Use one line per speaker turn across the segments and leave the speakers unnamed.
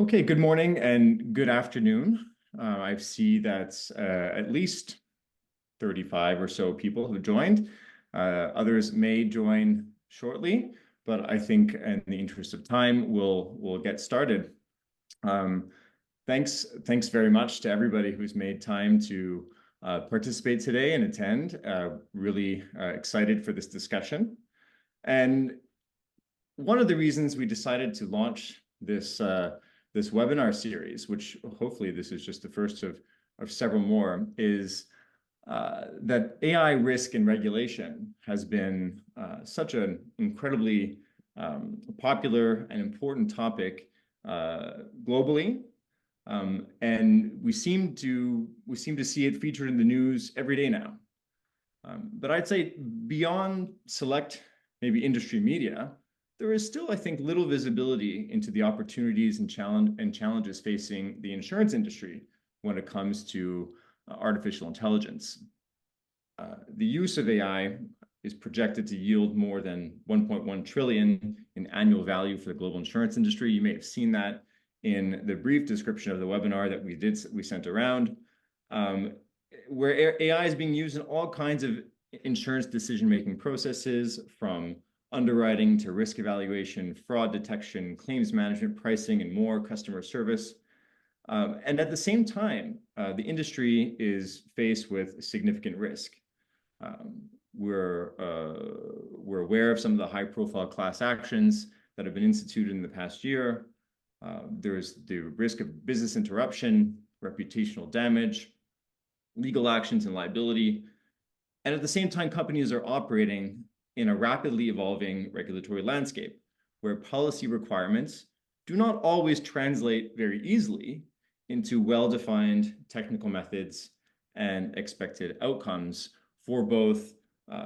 Okay, good morning and good afternoon. I see that at least 35 or so people have joined. Others may join shortly, but I think in the interest of time, we'll get started. Um, thanks very much to everybody who's made time to participate today and attend. Really excited for this discussion. And one of the reasons we decided to launch this webinar series, which hopefully this is just the first of several more, is that AI risk and regulation has been such an incredibly popular and important topic globally. And we seem to see it featured in the news every day now. But I'd say beyond select maybe industry media, there is still, I think, little visibility into the opportunities and challenges facing the insurance industry when it comes to artificial intelligence. The use of AI is projected to yield more than 1.1 trillion in annual value for the global insurance industry. You may have seen that in the brief description of the webinar that we sent around, where AI is being used in all kinds of insurance decision-making processes, from underwriting to risk evaluation, fraud detection, claims management, pricing, and more, customer service. And at the same time, the industry is faced with significant risk. We're aware of some of the high-profile class actions that have been instituted in the past year. There's the risk of business interruption, reputational damage, legal actions, and liability. And at the same time, companies are operating in a rapidly evolving regulatory landscape where policy requirements do not always translate very easily into well-defined technical methods and expected outcomes for both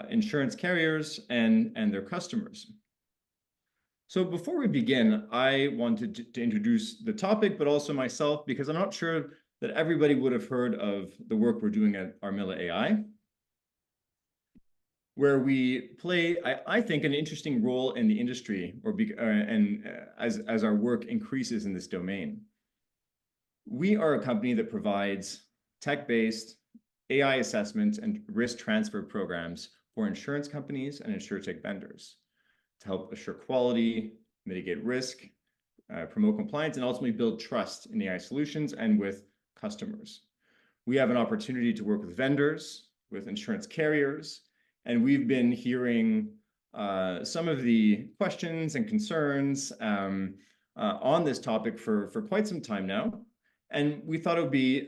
insurance carriers and their customers. So before we begin, I wanted to introduce the topic, but also myself, because I'm not sure that everybody would have heard of the work we're doing at Armilla AI, where we play, I think, an interesting role in the industry, as our work increases in this domain. We are a company that provides tech-based AI assessment and risk transfer programs for insurance companies and insurtech vendors to help assure quality, mitigate risk, promote compliance, and ultimately build trust in AI solutions and with customers. We have an opportunity to work with vendors, with insurance carriers, and we've been hearing some of the questions and concerns on this topic for quite some time now. And we thought it would be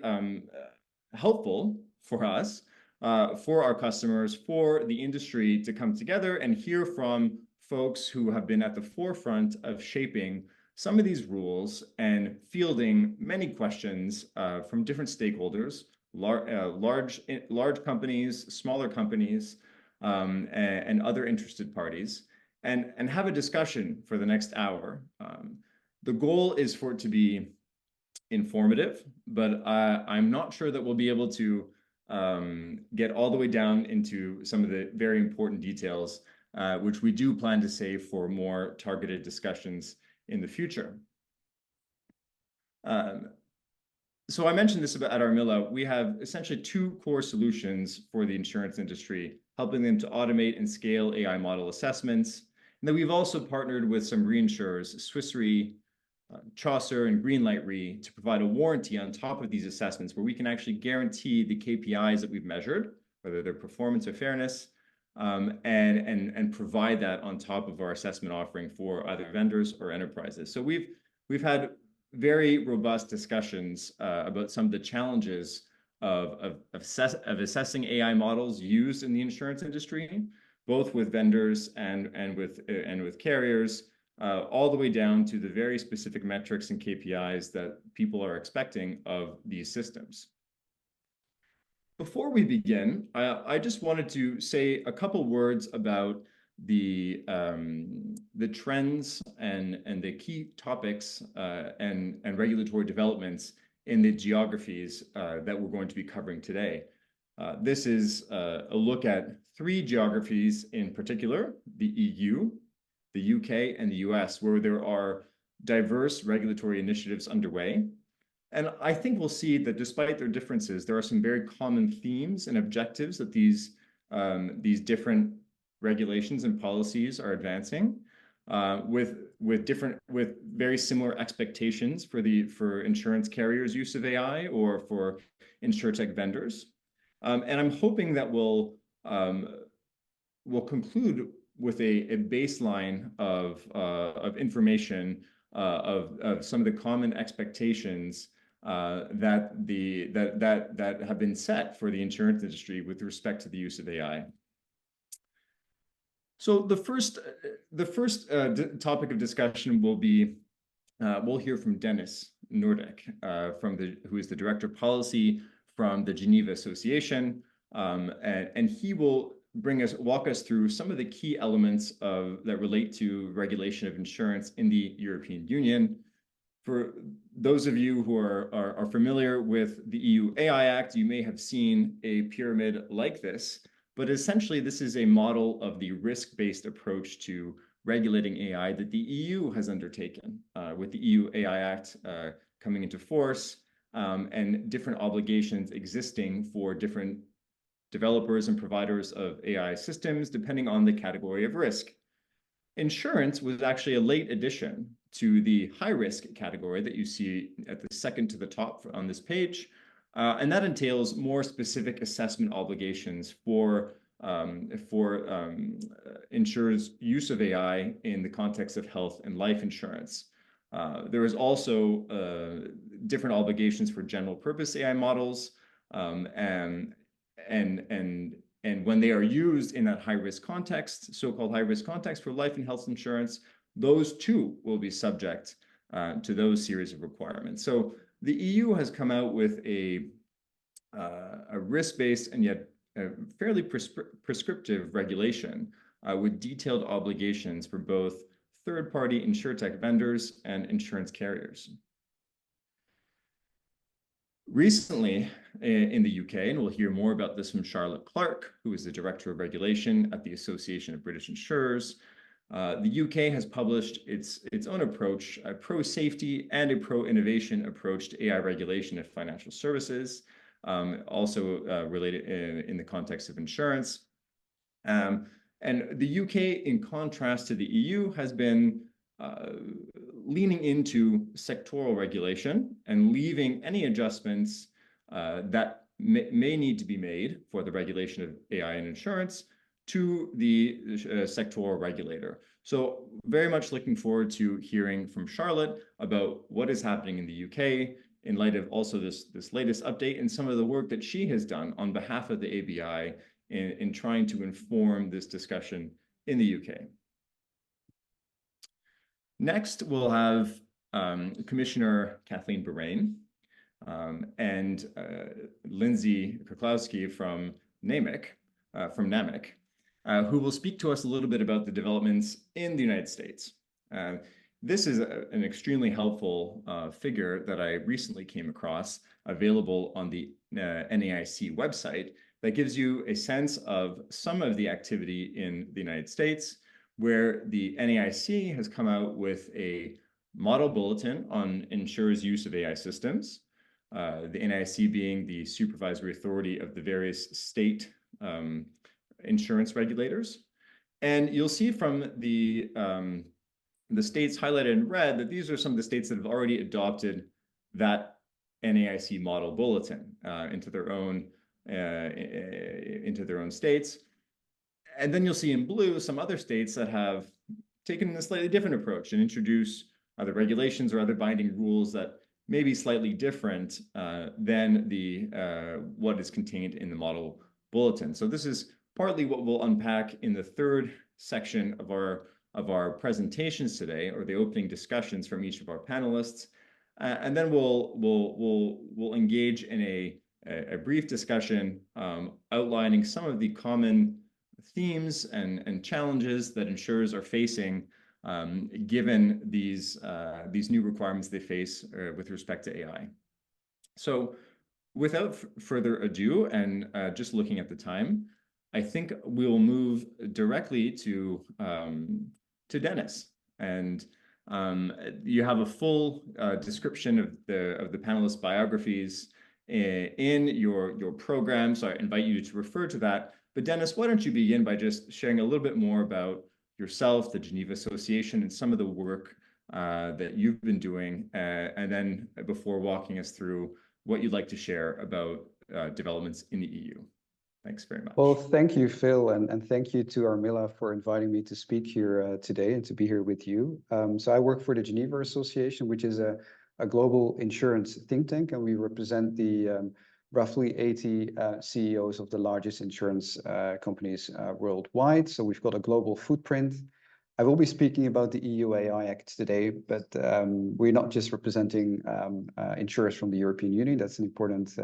helpful for us, for our customers, for the industry to come together and hear from folks who have been at the forefront of shaping some of these rules and fielding many questions from different stakeholders, large companies, smaller companies, and other interested parties, and have a discussion for the next hour. The goal is for it to be informative, but I'm not sure that we'll be able to get all the way down into some of the very important details, which we do plan to save for more targeted discussions in the future. So I mentioned this at Armilla. We have essentially two core solutions for the insurance industry, helping them to automate and scale AI model assessments. And then we've also partnered with some reinsurers, Swiss Re, Chaucer, and Greenlight Re, to provide a warranty on top of these assessments where we can actually guarantee the KPIs that we've measured, whether they're performance or fairness, and provide that on top of our assessment offering for either vendors or enterprises. So we've had very robust discussions about some of the challenges of assessing AI models used in the insurance industry, both with vendors and with carriers, all the way down to the very specific metrics and KPIs that people are expecting of these systems. Before we begin, I just wanted to say a couple words about the trends and the key topics and regulatory developments in the geographies that we're going to be covering today. This is a look at three geographies in particular: the EU, the UK, and the US, where there are diverse regulatory initiatives underway. And I think we'll see that despite their differences, there are some very common themes and objectives that these different regulations and policies are advancing, with very similar expectations for insurance carriers' use of AI or for insurtech vendors. And I'm hoping that we'll conclude with a baseline of information of some of the common expectations that have been set for the insurance industry with respect to the use of AI. So the first topic of discussion will be we'll hear from Dennis Noordhoek, who is the Director of Policy from the Geneva Association, and he will walk us through some of the key elements that relate to regulation of insurance in the European Union. For those of you who are familiar with the EU AI Act, you may have seen a pyramid like this, but essentially this is a model of the risk-based approach to regulating AI that the EU has undertaken, with the EU AI Act coming into force, and different obligations existing for different developers and providers of AI systems, depending on the category of risk. Insurance was actually a late addition to the high-risk category that you see at the second to the top on this page, and that entails more specific assessment obligations for insurers' use of AI in the context of health and life insurance. There is also different obligations for general-purpose AI models, and when they are used in that high-risk context, so-called high-risk context for life and health insurance, those too will be subject to those series of requirements. So the EU has come out with a risk-based and yet fairly prescriptive regulation with detailed obligations for both third-party insurtech vendors and insurance carriers. Recently, in the UK, and we'll hear more about this from Charlotte Clark, who is the Director of Regulation at the Association of British Insurers, the UK has published its own approach, a pro-safety and a pro-innovation approach to AI regulation of financial services, also related in the context of insurance. And the UK, in contrast to the EU, has been leaning into sectoral regulation and leaving any adjustments that may need to be made for the regulation of AI and insurance to the sectoral regulator. So very much looking forward to hearing from Charlotte about what is happening in the UK in light of also this latest update and some of the work that she has done on behalf of the ABI in trying to inform this discussion in the UK. Next, we'll have Commissioner Kathleen Bahrain and Lindsay Koklowski from NAMIC, who will speak to us a little bit about the developments in the United States. This is an extremely helpful figure that I recently came across, available on the NAIC website, that gives you a sense of some of the activity in the United States, where the NAIC has come out with a model bulletin on insurers' use of AI systems, the NAIC being the supervisory authority of the various state insurance regulators. And you'll see from the states highlighted in red that these are some of the states that have already adopted that NAIC model bulletin into their own states. And then you'll see in blue some other states that have taken a slightly different approach and introduce other regulations or other binding rules that may be slightly different than what is contained in the model bulletin. So this is partly what we'll unpack in the third section of our presentations today, or the opening discussions from each of our panelists, and then we'll engage in a brief discussion outlining some of the common themes and challenges that insurers are facing given these new requirements they face with respect to AI. So without further ado, and just looking at the time, I think we'll move directly to Dennis. And You have a full description of the panelists' biographies in your program, so I invite you to refer to that. But Dennis, why don't you begin by just sharing a little bit more about yourself, the Geneva Association, and some of the work that you've been doing, and then before walking us through what you'd like to share about developments in the EU. Thanks very much.
Well, thank you, Phil, and thank you to Armilla for inviting me to speak here today and to be here with you. So I work for the Geneva Association, which is a global insurance think tank, and we represent the roughly 80 CEOs of the largest insurance companies worldwide. So we've got a global footprint. I will be speaking about the EU AI Act today, but we're not just representing insurers from the European Union. That's an important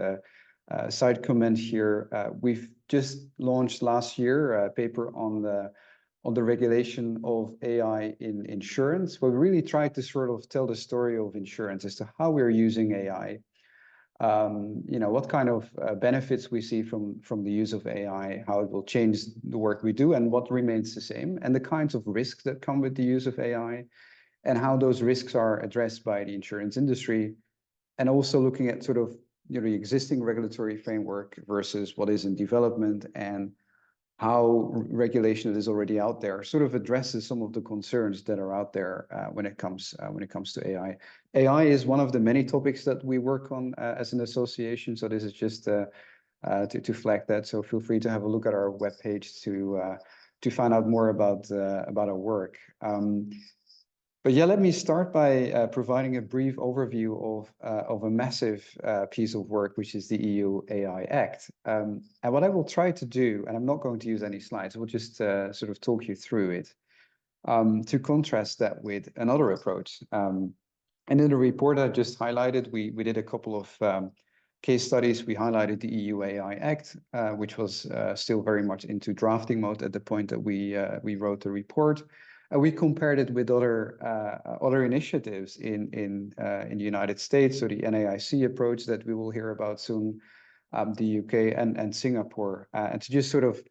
side comment here. We've just launched last year a paper on the regulation of AI in insurance, where we really tried to sort of tell the story of insurance as to how we're using AI. What kind of benefits we see from the use of AI, how it will change the work we do, and what remains the same, and the kinds of risks that come with the use of AI, and how those risks are addressed by the insurance industry, and also looking at sort of the existing regulatory framework versus what is in development, and how regulation that is already out there sort of addresses some of the concerns that are out there when it comes to AI. AI is one of the many topics that we work on as an association. So this is just to flag that. So feel free to have a look at our webpage to find out more about our work. But yeah, let me start by providing a brief overview of a massive piece of work, which is the EU AI Act. And what I will try to do, and I'm not going to use any slides, I will just sort of talk you through it, to contrast that with another approach. And in the report I just highlighted, we did a couple of case studies. We highlighted the EU AI Act, which was still very much into drafting mode at the point that we wrote the report. We compared it with other initiatives in the United States, so the NAIC approach that we will hear about soon, the UK and Singapore, and to just sort of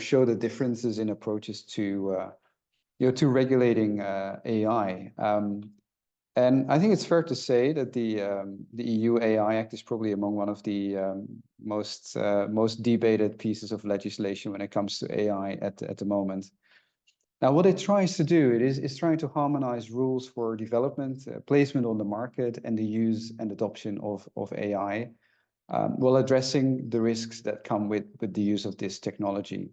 show the differences in approaches to regulating AI. And I think it's fair to say that the EU AI Act is probably among one of the most debated pieces of legislation when it comes to AI at the moment. Now, what it tries to do, is trying to harmonize rules for development, placement on the market, and the use and adoption of AI, while addressing the risks that come with the use of this technology.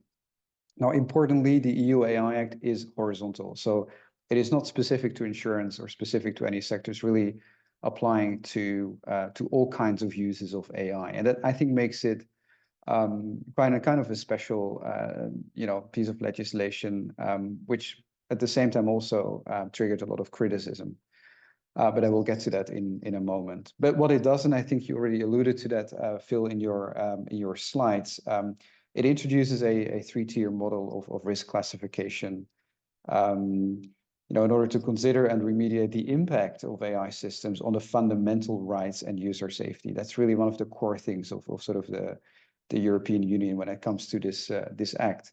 Now, importantly, the EU AI Act is horizontal, so it is not specific to insurance or specific to any sector. It's really applying to all kinds of uses of AI, and that I think makes it kind of a special piece of legislation, which at the same time also triggered a lot of criticism. But I will get to that in a moment. But what it does, and I think you already alluded to that, Phil, in your slides, it introduces a three-tier model of risk classification. In order to consider and remediate the impact of AI systems on the fundamental rights and user safety. That's really one of the core things of sort of the European Union when it comes to this act.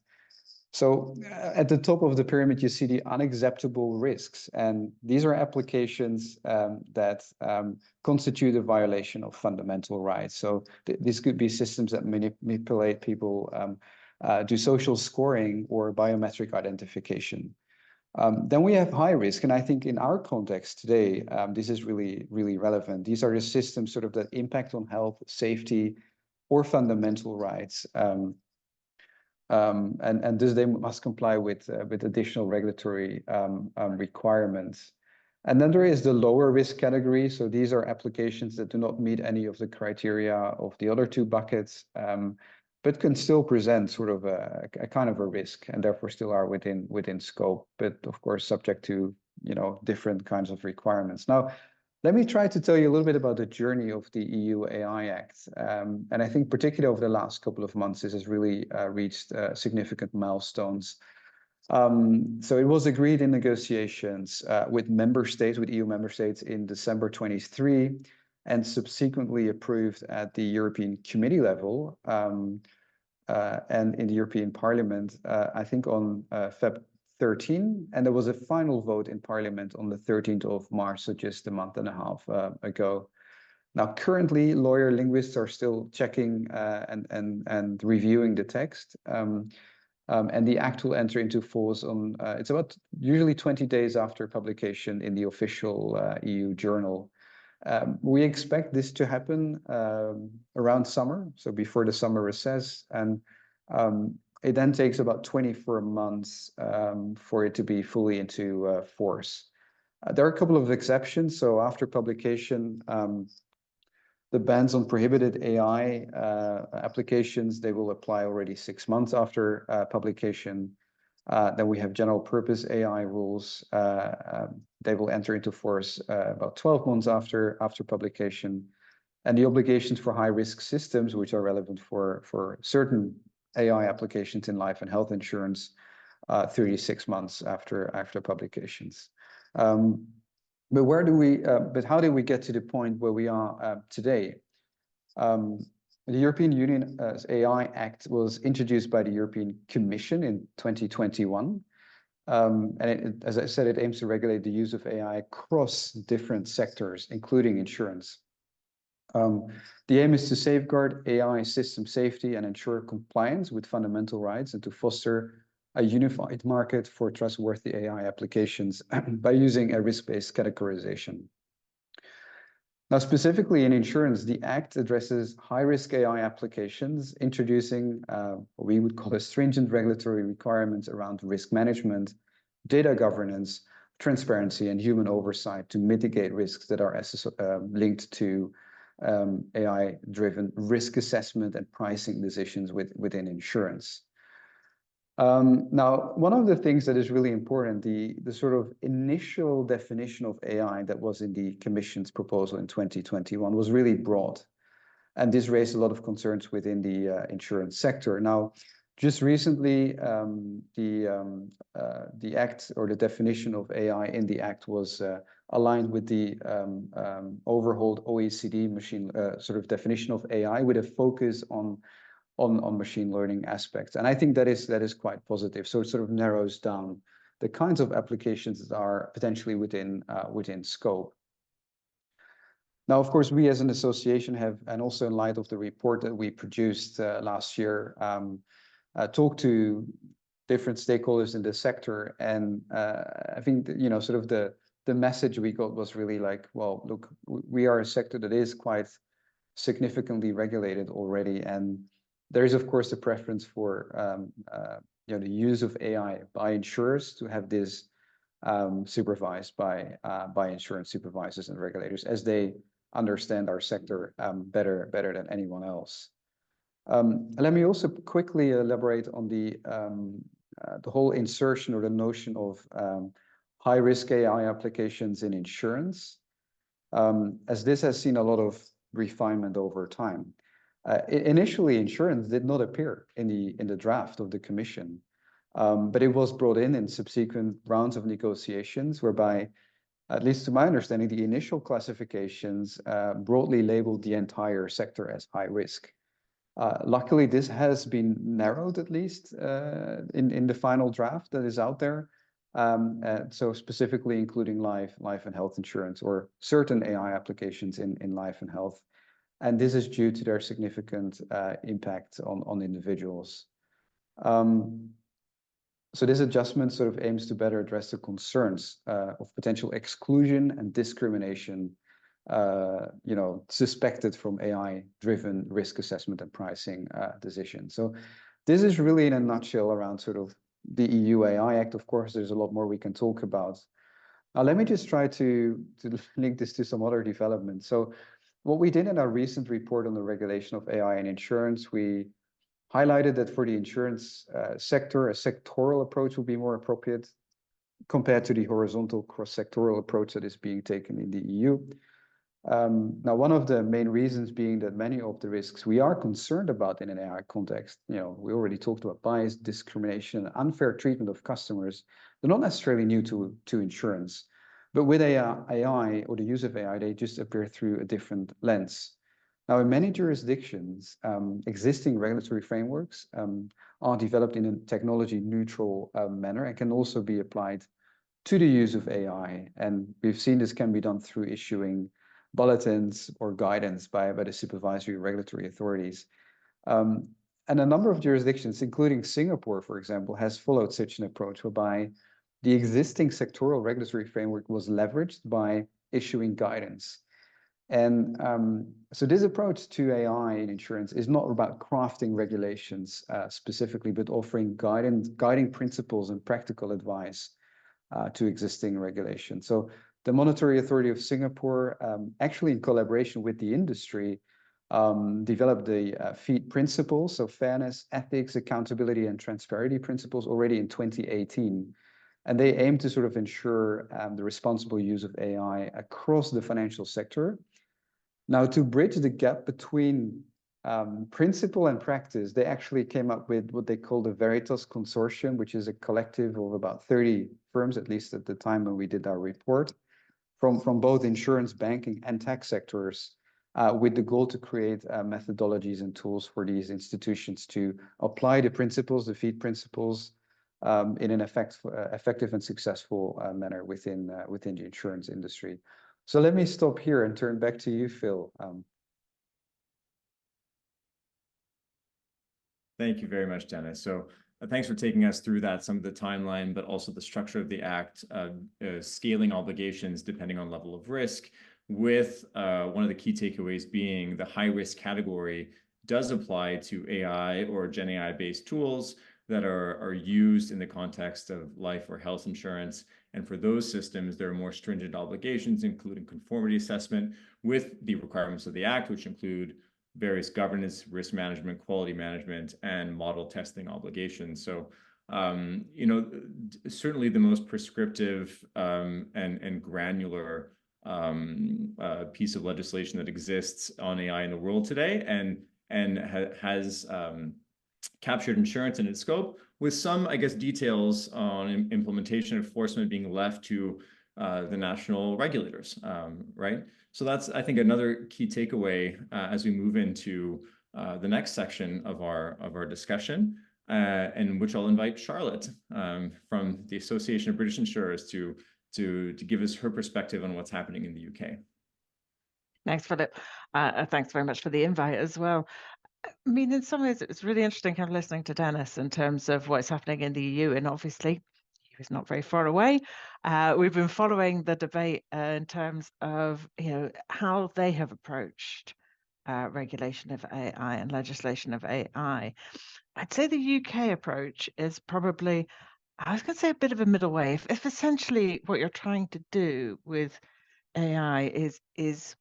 So at the top of the pyramid, you see the unacceptable risks. And these are applications that constitute a violation of fundamental rights. So this could be systems that manipulate people, do social scoring or biometric identification. Then we have high risk. And I think in our context today, this is really, really relevant. These are the systems sort of that impact on health, safety, or fundamental rights, and thus they must comply with additional regulatory requirements. And then there is the lower risk category. So these are applications that do not meet any of the criteria of the other two buckets, but can still present sort of a kind of a risk, and therefore still are within scope, but of course subject to different kinds of requirements. Now, let me try to tell you a little bit about the journey of the EU AI Act. And I think particularly over the last couple of months, this has really reached significant milestones. So it was agreed in negotiations with EU member states in December 23, and subsequently approved at the European Committee level and in the European Parliament, I think on 13, and there was a final vote in Parliament on the 13th of March, so just a month and a half ago. Now, currently, lawyer linguists are still checking and reviewing the text, and the act will enter into force on, it's about usually 20 days after publication in the official EU journal. We expect this to happen around summer, so before the summer recess, and it then takes about 24 months for it to be fully into force. There are a couple of exceptions. So after publication, the bans on prohibited AI applications, they will apply already 6 months after publication. Then we have general purpose AI rules. They will enter into force about 12 months after publication. And the obligations for high-risk systems, which are relevant for certain AI applications in life and health insurance, 36 months after publications. But how did we get to the point where we are today? The European Union AI Act was introduced by the European Commission in 2021. And as I said, it aims to regulate the use of AI across different sectors, including insurance. The aim is to safeguard AI system safety and ensure compliance with fundamental rights and to foster a unified market for trustworthy AI applications by using a risk-based categorization. Now, specifically in insurance, the Act addresses high-risk AI applications, introducing what we would call a stringent regulatory requirements around risk management, data governance, transparency, and human oversight to mitigate risks that are linked to AI-driven risk assessment and pricing decisions within insurance. Now, one of the things that is really important, the sort of initial definition of AI that was in the Commission's proposal in 2021 was really broad. And this raised a lot of concerns within the insurance sector. Now, just recently, the Act or the definition of AI in the Act was aligned with the overhauled OECD machine sort of definition of AI with a focus on machine learning aspects. And I think that is quite positive. So it sort of narrows down the kinds of applications that are potentially within scope. Now, of course, we as an association have, and also in light of the report that we produced last year, talked to different stakeholders in the sector. And I think that, sort of the message we got was really like, well, look, we are a sector that is quite significantly regulated already. And there is, of course, a preference for the use of AI by insurers to have this supervised by insurance supervisors and regulators as they understand our sector better than anyone else. Let me also quickly elaborate on the whole insertion or the notion of high-risk AI applications in insurance, as this has seen a lot of refinement over time. Initially, insurance did not appear in the draft of the Commission, but it was brought in subsequent rounds of negotiations, whereby, at least to my understanding, the initial classifications broadly labeled the entire sector as high risk. Luckily, this has been narrowed, at least in the final draft that is out there. So specifically including life and health insurance or certain AI applications in life and health. And this is due to their significant impact on individuals. So this adjustment sort of aims to better address the concerns of potential exclusion and discrimination, suspected from AI-driven risk assessment and pricing decisions. So this is really in a nutshell around sort of the EU AI Act. Of course, there's a lot more we can talk about. Now, let me just try to link this to some other developments. So what we did in our recent report on the regulation of AI in insurance, we highlighted that for the insurance sector, a sectoral approach will be more appropriate compared to the horizontal cross-sectoral approach that is being taken in the EU. Now, one of the main reasons being that many of the risks we are concerned about in an AI context, we already talked about bias, discrimination, unfair treatment of customers. They're not necessarily new to insurance, but with AI or the use of AI, they just appear through a different lens. Now, in many jurisdictions, existing regulatory frameworks are developed in a technology neutral manner and can also be applied to the use of AI. And we've seen this can be done through issuing bulletins or guidance by the supervisory regulatory authorities. And a number of jurisdictions, including Singapore, for example, has followed such an approach whereby the existing sectoral regulatory framework was leveraged by issuing guidance. And so this approach to AI in insurance is not about crafting regulations specifically, but offering guiding principles and practical advice to existing regulation. So the Monetary Authority of Singapore, actually in collaboration with the industry, developed the FEED principles, so fairness, ethics, accountability, and transparency principles already in 2018. And they aim to sort of ensure the responsible use of AI across the financial sector. Now, to bridge the gap between principle and practice, they actually came up with what they call the Veritas Consortium, which is a collective of about 30 firms, at least at the time when we did our report, from both insurance, banking, and tech sectors, with the goal to create methodologies and tools for these institutions to apply the principles, the FEED principles, in an effective and successful manner within the insurance industry. So let me stop here and turn back to you, Phil.
Thank you very much, Dennis. So thanks for taking us through that, some of the timeline, but also the structure of the act, scaling obligations depending on level of risk, with one of the key takeaways being the high risk category does apply to AI or Gen AI based tools that are used in the context of life or health insurance. And for those systems, there are more stringent obligations, including conformity assessment with the requirements of the act, which include various governance, risk management, quality management, and model testing obligations. So, certainly the most prescriptive and granular piece of legislation that exists on AI in the world today, and has captured insurance in its scope, with some, I guess, details on implementation and enforcement being left to the national regulators, right? So that's, I think, another key takeaway as we move into the next section of our discussion, in which I'll invite Charlotte from the Association of British Insurers to give us her perspective on what's happening in the UK.
Thanks, Philip. Thanks very much for the invite as well. I mean, in some ways, it's really interesting kind of listening to Dennis in terms of what's happening in the EU, and obviously, he was not very far away. We've been following the debate in terms of how they have approached regulation of AI and legislation of AI. I'd say the UK approach is probably, I was going to say, a bit of a middle way. If essentially what you're trying to do with AI is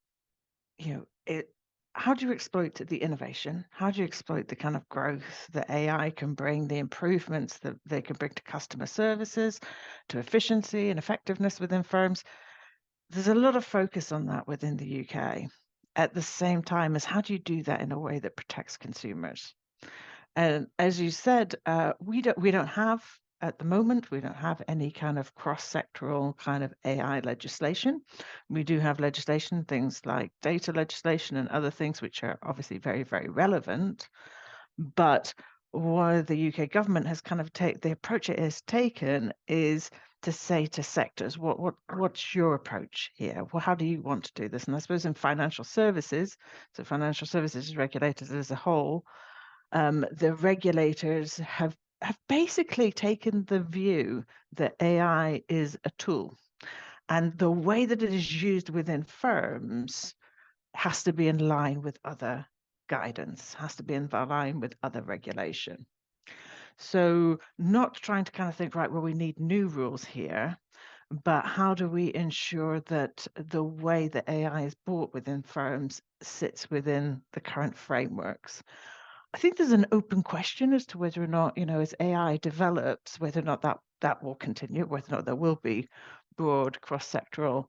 how do you exploit the innovation? How do you exploit the kind of growth that AI can bring, the improvements that they can bring to customer services, to efficiency and effectiveness within firms? There's a lot of focus on that within the UK. At the same time as how do you do that in a way that protects consumers? And as you said, we don't have at the moment, we don't have any kind of cross-sectoral kind of AI legislation. We do have legislation, things like data legislation and other things, which are obviously very, very relevant. But what the UK government has kind of the approach it has taken is to say to sectors, what's your approach here? Well, how do you want to do this? And I suppose in financial services, so financial services regulators as a whole, the regulators have basically taken the view that AI is a tool, and the way that it is used within firms has to be in line with other guidance, has to be in line with other regulation. So not trying to kind of think, right, well, we need new rules here, but how do we ensure that the way that AI is brought within firms sits within the current frameworks? I think there's an open question as to whether or not, as AI develops, whether or not that will continue, whether or not there will be broad cross-sectoral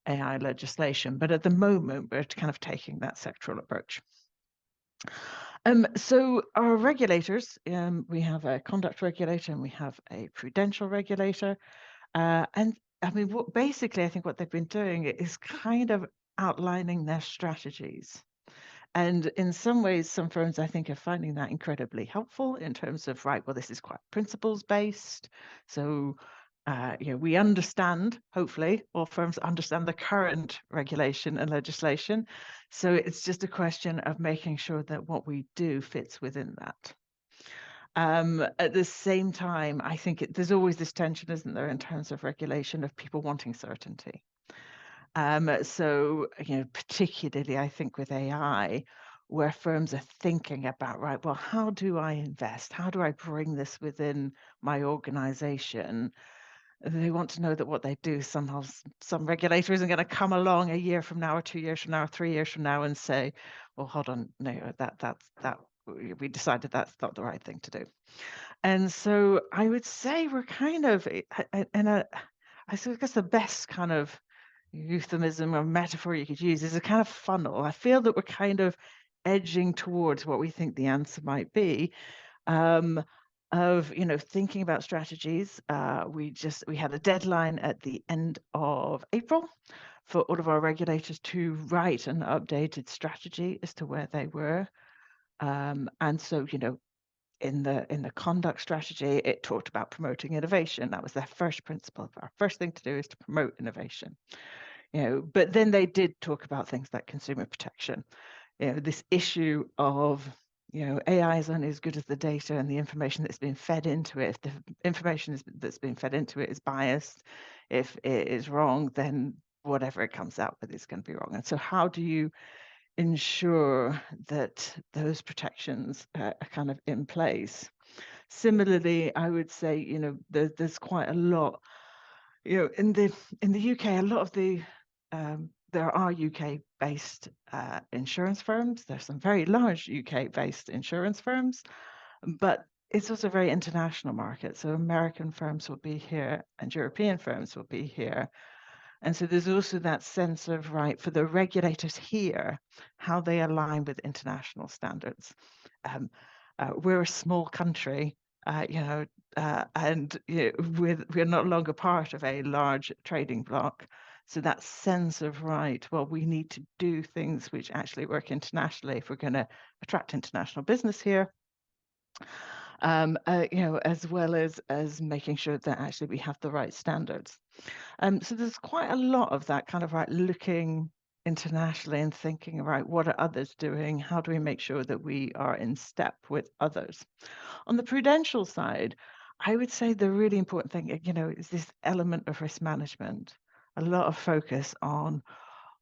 AI legislation. But at the moment, we're kind of taking that sectoral approach. So our regulators, we have a conduct regulator and we have a prudential regulator. And I mean, I think what they've been doing is kind of outlining their strategies. And in some ways, some firms, I think, are finding that incredibly helpful in terms of, right, well, this is quite principles-based. So, we understand, hopefully, all firms understand the current regulation and legislation. So it's just a question of making sure that what we do fits within that. At the same time, I think there's always this tension, isn't there, in terms of regulation of people wanting certainty. So, particularly I think with AI, where firms are thinking about, right, well, how do I invest? How do I bring this within my organization? They want to know that what they do, somehow some regulator isn't going to come along a year from now or 2 years from now or 3 years from now and say, well, hold on, no, that we decided that's not the right thing to do. And so I would say we're kind of in a, I guess the best kind of euphemism or metaphor you could use is a kind of funnel. I feel that we're kind of edging towards what we think the answer might be. Of thinking about strategies. We had a deadline at the end of April for all of our regulators to write an updated strategy as to where they were. And so, in the conduct strategy, it talked about promoting innovation. That was their first principle. Our first thing to do is to promote innovation. But then they did talk about things like consumer protection. This issue of AI is only as good as the data and the information that's been fed into it. If the information that's been fed into it is biased, if it is wrong, then whatever it comes out with is going to be wrong. And so how do you ensure that those protections are kind of in place? Similarly, I would say, there's quite a lot, in the UK, a lot of there are UK-based insurance firms. There's some very large UK-based insurance firms, but it's also a very international market. So American firms will be here and European firms will be here. And so there's also that sense of, right, for the regulators here, how they align with international standards. We're a small country, and we're no longer part of a large trading bloc. So that sense of, right, well, we need to do things which actually work internationally if we're going to attract international business here. As well as making sure that actually we have the right standards. So there's quite a lot of that kind of, right, looking internationally and thinking, right, what are others doing? How do we make sure that we are in step with others? On the prudential side, I would say the really important thing, is this element of risk management. A lot of focus on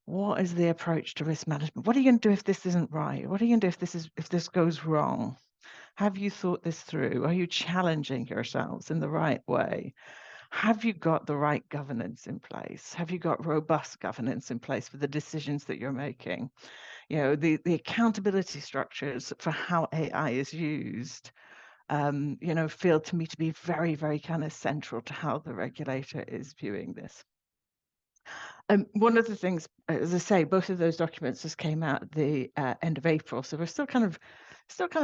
what is the approach to risk management? What are you going to do if this isn't right? What are you going to do if this goes wrong? Have you thought this through? Are you challenging yourselves in the right way? Have you got the right governance in place? Have you got robust governance in place for the decisions that you're making? The accountability structures for how AI is used, feel to me to be very, very kind of central to how the regulator is viewing this. One of the things, as I say, both of those documents just came out at the end of April, so we're still kind of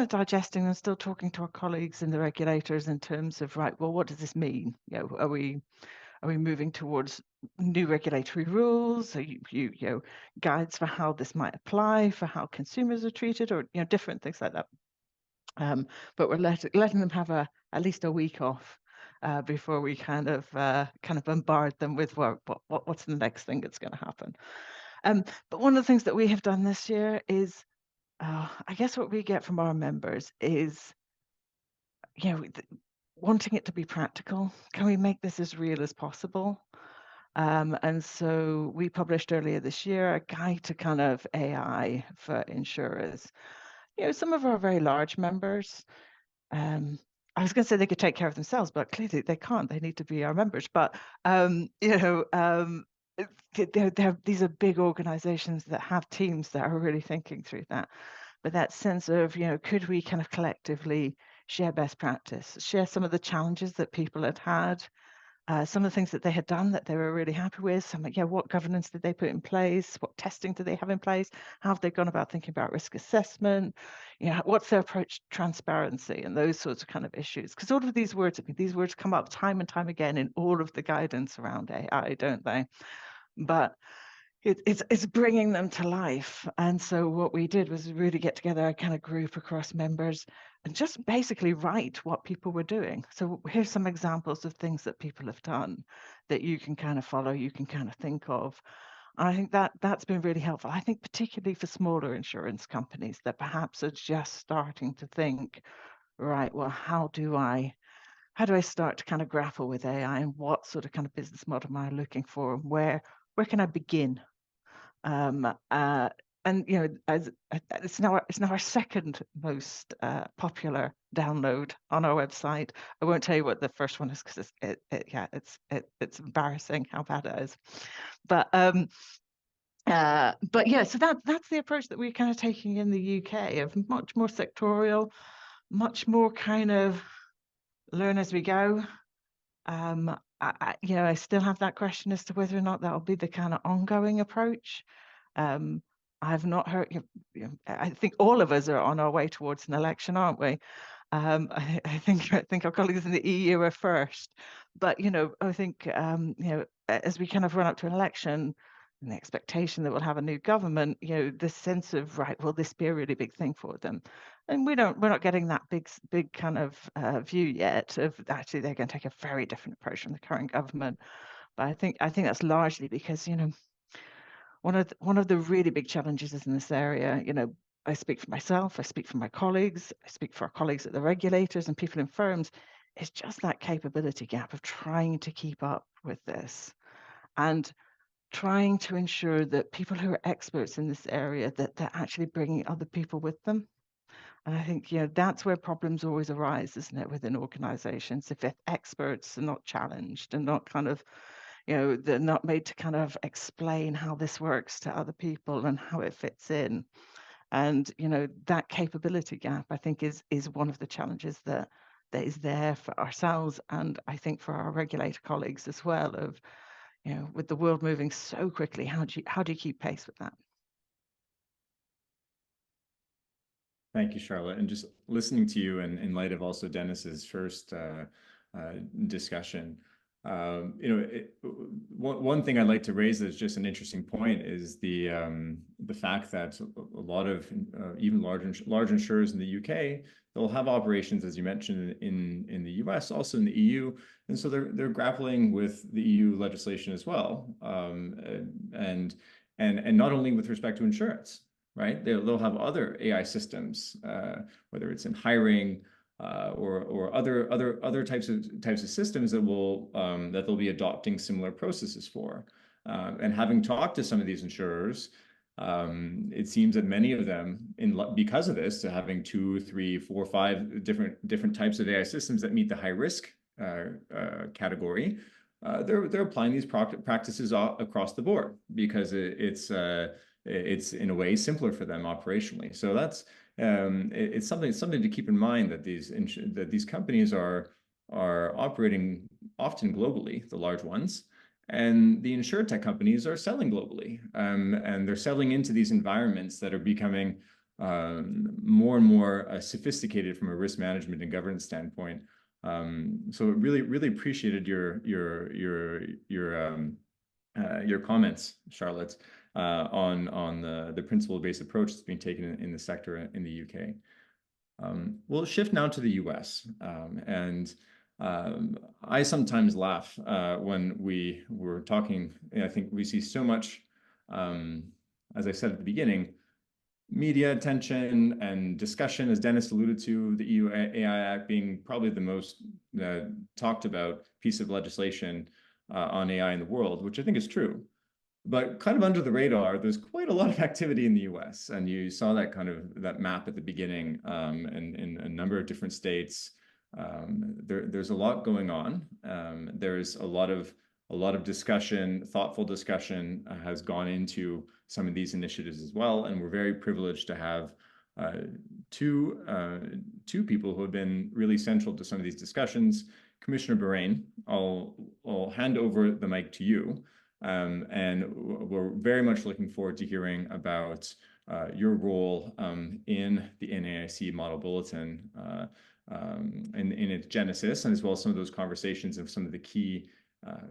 digesting and still talking to our colleagues and the regulators in terms of, right, well, what does this mean? Are we moving towards new regulatory rules? Are you guides for how this might apply, for how consumers are treated, or different things like that? But we're letting them have at least a week off before we kind of bombard them with what's the next thing that's going to happen. But one of the things that we have done this year is, I guess what we get from our members is, wanting it to be practical. Can we make this as real as possible? And so we published earlier this year a guide to kind of AI for insurers. Some of our very large members, I was going to say they could take care of themselves, but clearly they can't. They need to be our members. But these are big organizations that have teams that are really thinking through that. But that sense of, could we kind of collectively share best practice, share some of the challenges that people had, some of the things that they had done that they were really happy with, what governance did they put in place, what testing do they have in place, how have they gone about thinking about risk assessment, what's their approach to transparency and those sorts of kind of issues. Because all of these words come up time and time again in all of the guidance around AI, don't they? But it's bringing them to life. And so what we did was really get together a kind of group across members and just basically write what people were doing. So here's some examples of things that people have done that you can kind of follow, you can kind of think of. And I think that that's been really helpful. I think particularly for smaller insurance companies that perhaps are just starting to think, right, well, how do I start to kind of grapple with AI, and what sort of kind of business model am I looking for, and where can I begin? And as it's now our second most popular download on our website. I won't tell you what the first one is because it's embarrassing how bad it is. But yeah, so that's the approach that we're kind of taking in the UK, of much more sectorial, much more kind of learn as we go. I still have that question as to whether or not that'll be the kind of ongoing approach. I've not heard. I think all of us are on our way towards an election, aren't we? I think our colleagues in the EU are first, but I think as we kind of run up to an election, and the expectation that we'll have a new government, this sense of, right, will this be a really big thing for them? And we're not getting that big kind of view yet of actually they're going to take a very different approach from the current government. But I think that's largely because one of the really big challenges is in this area. I speak for myself, I speak for my colleagues, I speak for our colleagues at the regulators and people in firms. It's just that capability gap of trying to keep up with this, and trying to ensure that people who are experts in this area, that they're actually bringing other people with them. And I think, that's where problems always arise, isn't it, within organizations? If experts are not challenged and not kind of, they're not made to kind of explain how this works to other people and how it fits in. And, that capability gap, I think, is one of the challenges that is there for ourselves, and I think for our regulator colleagues as well, of, with the world moving so quickly, how do you keep pace with that?
Thank you, Charlotte. And just listening to you, and in light of also Dennis's first discussion, one thing I'd like to raise that's just an interesting point is the fact that a lot of even large insurers in the UK, they'll have operations, as you mentioned, in the US, also in the EU, and so they're grappling with the EU legislation as well, and not only with respect to insurance. Right? They'll have other AI systems, whether it's in hiring or other types of systems that they'll be adopting similar processes for. And having talked to some of these insurers, it seems that many of them, because of this, having 2, 3, 4, 5 different types of AI systems that meet the high risk category, they're applying these practices across the board because it's in a way simpler for them operationally. So that's it's something to keep in mind, that these companies are operating often globally, the large ones, and the insurtech companies are selling globally, and they're selling into these environments that are becoming more and more sophisticated from a risk management and governance standpoint. So really appreciated your comments, Charlotte, on the principle-based approach that's being taken in the sector in the UK. We'll shift now to the US, and I sometimes laugh when we were talking. I think we see so much, as I said at the beginning, media attention and discussion, as Dennis alluded to, the EU AI Act being probably the most talked about piece of legislation on AI in the world, which I think is true. But kind of under the radar, there's quite a lot of activity in the US, and you saw that map at the beginning, and in a number of different states. There's a lot going on. There's a lot of discussion, thoughtful discussion has gone into some of these initiatives as well, and we're very privileged to have two people who have been really central to some of these discussions. Commissioner Bahrain, I'll hand over the mic to you. And we're very much looking forward to hearing about your role in the NAIC Model Bulletin, in its genesis, and as well as some of those conversations of some of the key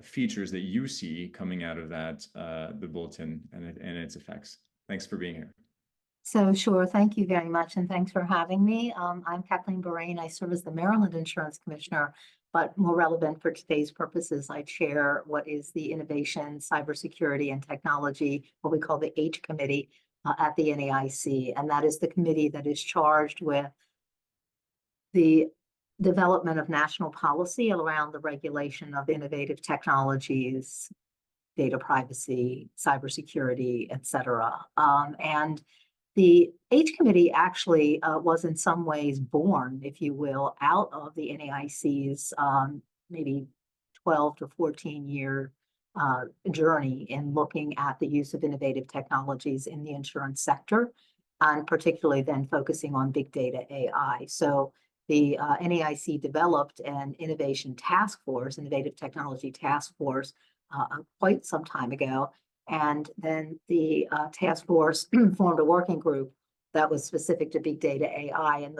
features that you see coming out of that, the bulletin and its effects. Thanks for being here.
So sure, thank you very much, and thanks for having me. I'm Kathleen Borain. I serve as the Maryland Insurance Commissioner, but more relevant for today's purposes, I chair what is the Innovation, Cybersecurity, and Technology, what we call the H Committee at the NAIC, and that is the committee that is charged with the development of national policy around the regulation of innovative technologies, data privacy, cybersecurity, et cetera. And the H Committee actually was in some ways born, if you will, out of the NAIC's maybe 12 to 14-year journey in looking at the use of innovative technologies in the insurance sector, and particularly then focusing on big data AI. So the NAIC developed an innovation task force, innovative technology task force, quite some time ago. And then the task force formed a working group that was specific to big data AI. And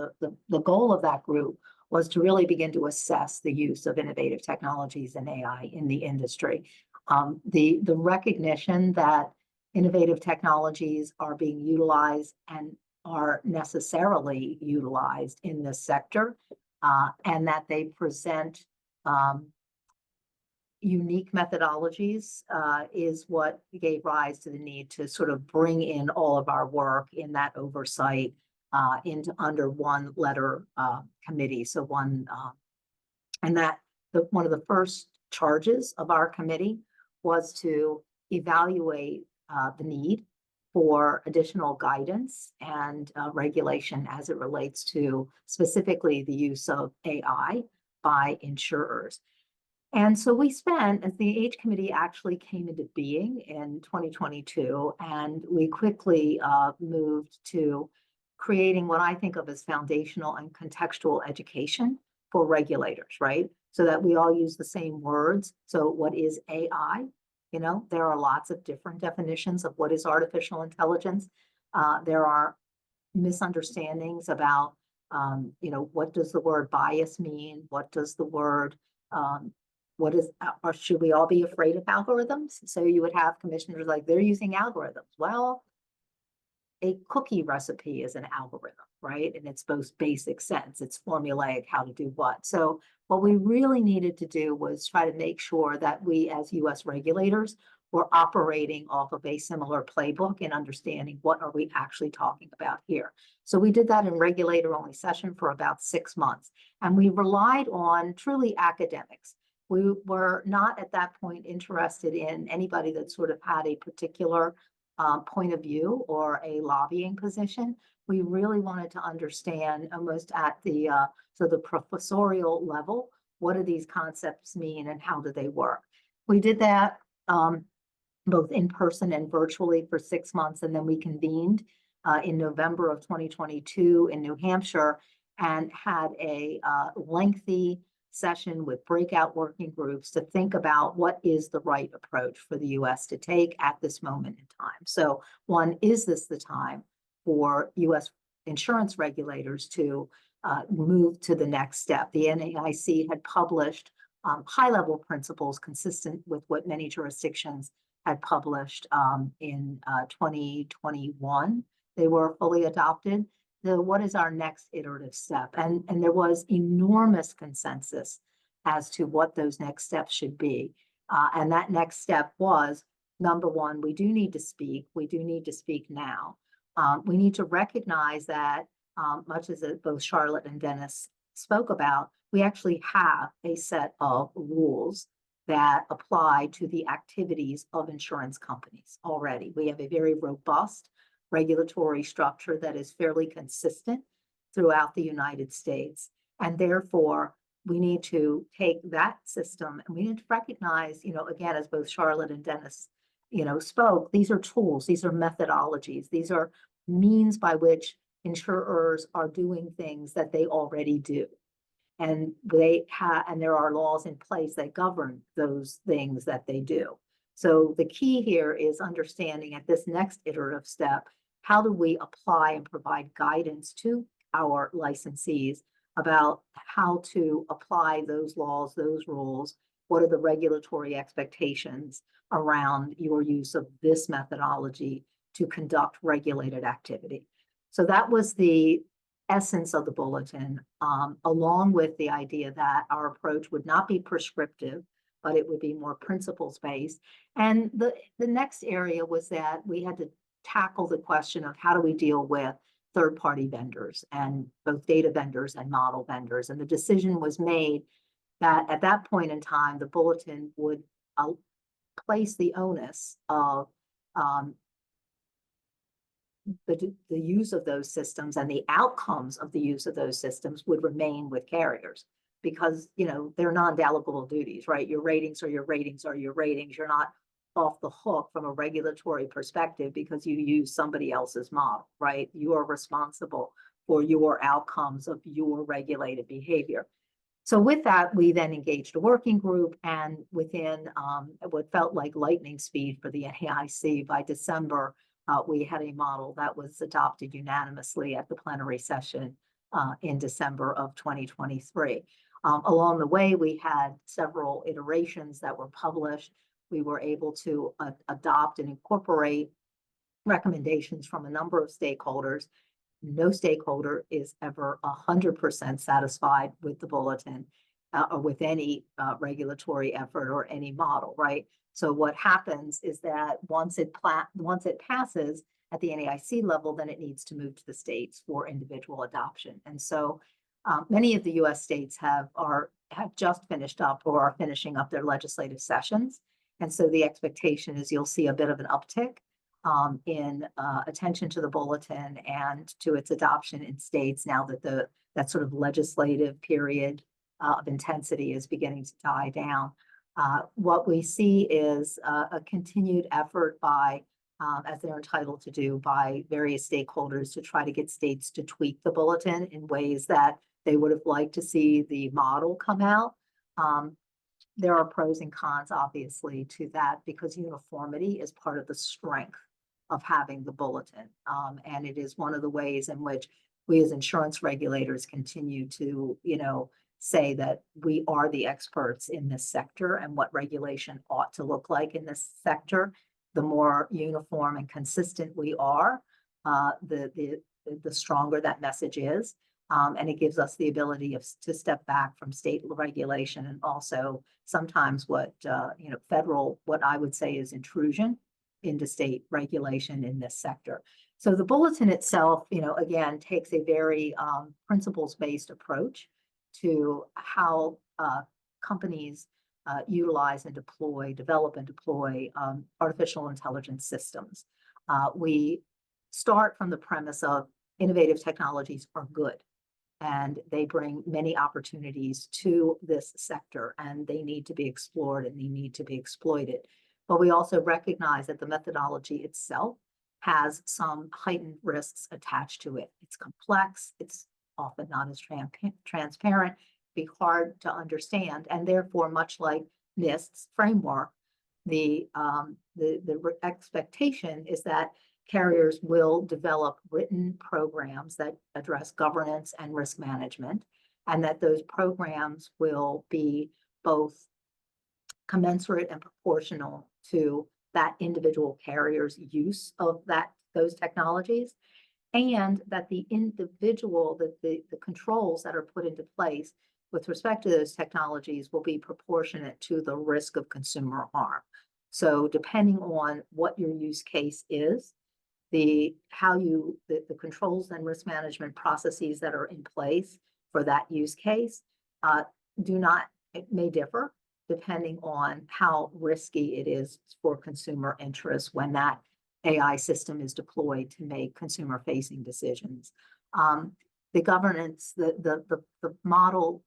the goal of that group was to really begin to assess the use of innovative technologies and AI in the industry. The recognition that innovative technologies are being utilized and are necessarily utilized in this sector, and that they present unique methodologies is what gave rise to the need to sort of bring in all of our work in that oversight into under one letter committee. So one, and that one of the first charges of our committee was to evaluate the need for additional guidance and regulation as it relates to specifically the use of AI by insurers. And so we spent, as the H Committee actually came into being in 2022, and we quickly moved to creating what I think of as foundational and contextual education for regulators, right? So that we all use the same words. So what is AI? You know, there are lots of different definitions of what is artificial intelligence. There are misunderstandings about, you know, what does the word bias mean? What does the word, what is, or should we all be afraid of algorithms? So you would have commissioners like, they're using algorithms. Well, a cookie recipe is an algorithm, right? In its most basic sense, it's formulaic how to do what. So what we really needed to do was try to make sure that we as US regulators were operating off of a similar playbook and understanding what are we actually talking about here. So we did that in regulator-only session for about 6 months, and we relied on truly academics. We were not at that point interested in anybody that sort of had a particular point of view or a lobbying position. We really wanted to understand almost at the the professorial level, what do these concepts mean and how do they work? We did that both in person and virtually for 6 months, and then we convened in November of 2022 in New Hampshire and had a lengthy session with breakout working groups to think about what is the right approach for the US to take at this moment in time. So one, is this the time for US insurance regulators to move to the next step? The NAIC had published high-level principles consistent with what many jurisdictions had published in 2021. They were fully adopted. What is our next iterative step? And there was enormous consensus as to what those next steps should be. And that next step was, number one, we do need to speak. We do need to speak now. We need to recognize that, much as both Charlotte and Dennis spoke about, we actually have a set of rules that apply to the activities of insurance companies already. We have a very robust regulatory structure that is fairly consistent throughout the United States. And therefore, we need to take that system and we need to recognize, you know, again, as both Charlotte and Dennis, you know, spoke, these are tools, these are methodologies, these are means by which insurers are doing things that they already do. And and there are laws in place that govern those things that they do. So the key here is understanding at this next iterative step, how do we apply and provide guidance to our licensees about how to apply those laws, those rules, what are the regulatory expectations around your use of this methodology to conduct regulated activity. So that was the essence of the bulletin, along with the idea that our approach would not be prescriptive, but it would be more principles-based. And the next area was that we had to tackle the question of how do we deal with third-party vendors, and both data vendors and model vendors. And the decision was made that at that point in time, the bulletin would place the onus of the use of those systems, and the outcomes of the use of those systems would remain with carriers, because, you know, they're non-delegable duties, right? Your ratings are your ratings are your ratings. You're not off the hook from a regulatory perspective because you use somebody else's model, right? You are responsible for your outcomes of your regulated behavior. So with that, we then engaged a working group, and within what felt like lightning speed for the NAIC, by December, we had a model that was adopted unanimously at the plenary session in December of 2023. Along the way, we had several iterations that were published. We were able to adopt and incorporate recommendations from a number of stakeholders. No stakeholder is ever 100% satisfied with the bulletin or with any regulatory effort or any model, right? So what happens is that once it passes at the NAIC level, then it needs to move to the states for individual adoption. And so many of the U.S. states have just finished up or are finishing up their legislative sessions. And so the expectation is you'll see a bit of an uptick in attention to the bulletin and to its adoption in states now that that sort of legislative period of intensity is beginning to die down. What we see is a continued effort by, as they're entitled to do, by various stakeholders to try to get states to tweak the bulletin in ways that they would have liked to see the model come out. There are pros and cons, obviously, to that, because uniformity is part of the strength of having the bulletin. And it is one of the ways in which we as insurance regulators continue to, you know, say that we are the experts in this sector and what regulation ought to look like in this sector. The more uniform and consistent we are, the stronger that message is. And it gives us the ability to step back from state regulation, and also sometimes what what I would say is intrusion into state regulation in this sector. So the bulletin itself, you know, again, takes a very principles-based approach to how companies utilize and develop and deploy artificial intelligence systems. We start from the premise of innovative technologies are good, and they bring many opportunities to this sector, and they need to be explored and they need to be exploited. But we also recognize that the methodology itself has some heightened risks attached to it. It's complex, it's often not as transparent, be hard to understand, and therefore, much like NIST's framework, the expectation is that carriers will develop written programs that address governance and risk management, and that those programs will be both commensurate and proportional to that individual carrier's use of those technologies, and that the controls that are put into place with respect to those technologies will be proportionate to the risk of consumer harm. So depending on what your use case is, the controls and risk management processes that are in place for that use case may differ depending on how risky it is for consumer interests when that AI system is deployed to make consumer-facing decisions. The governance, the model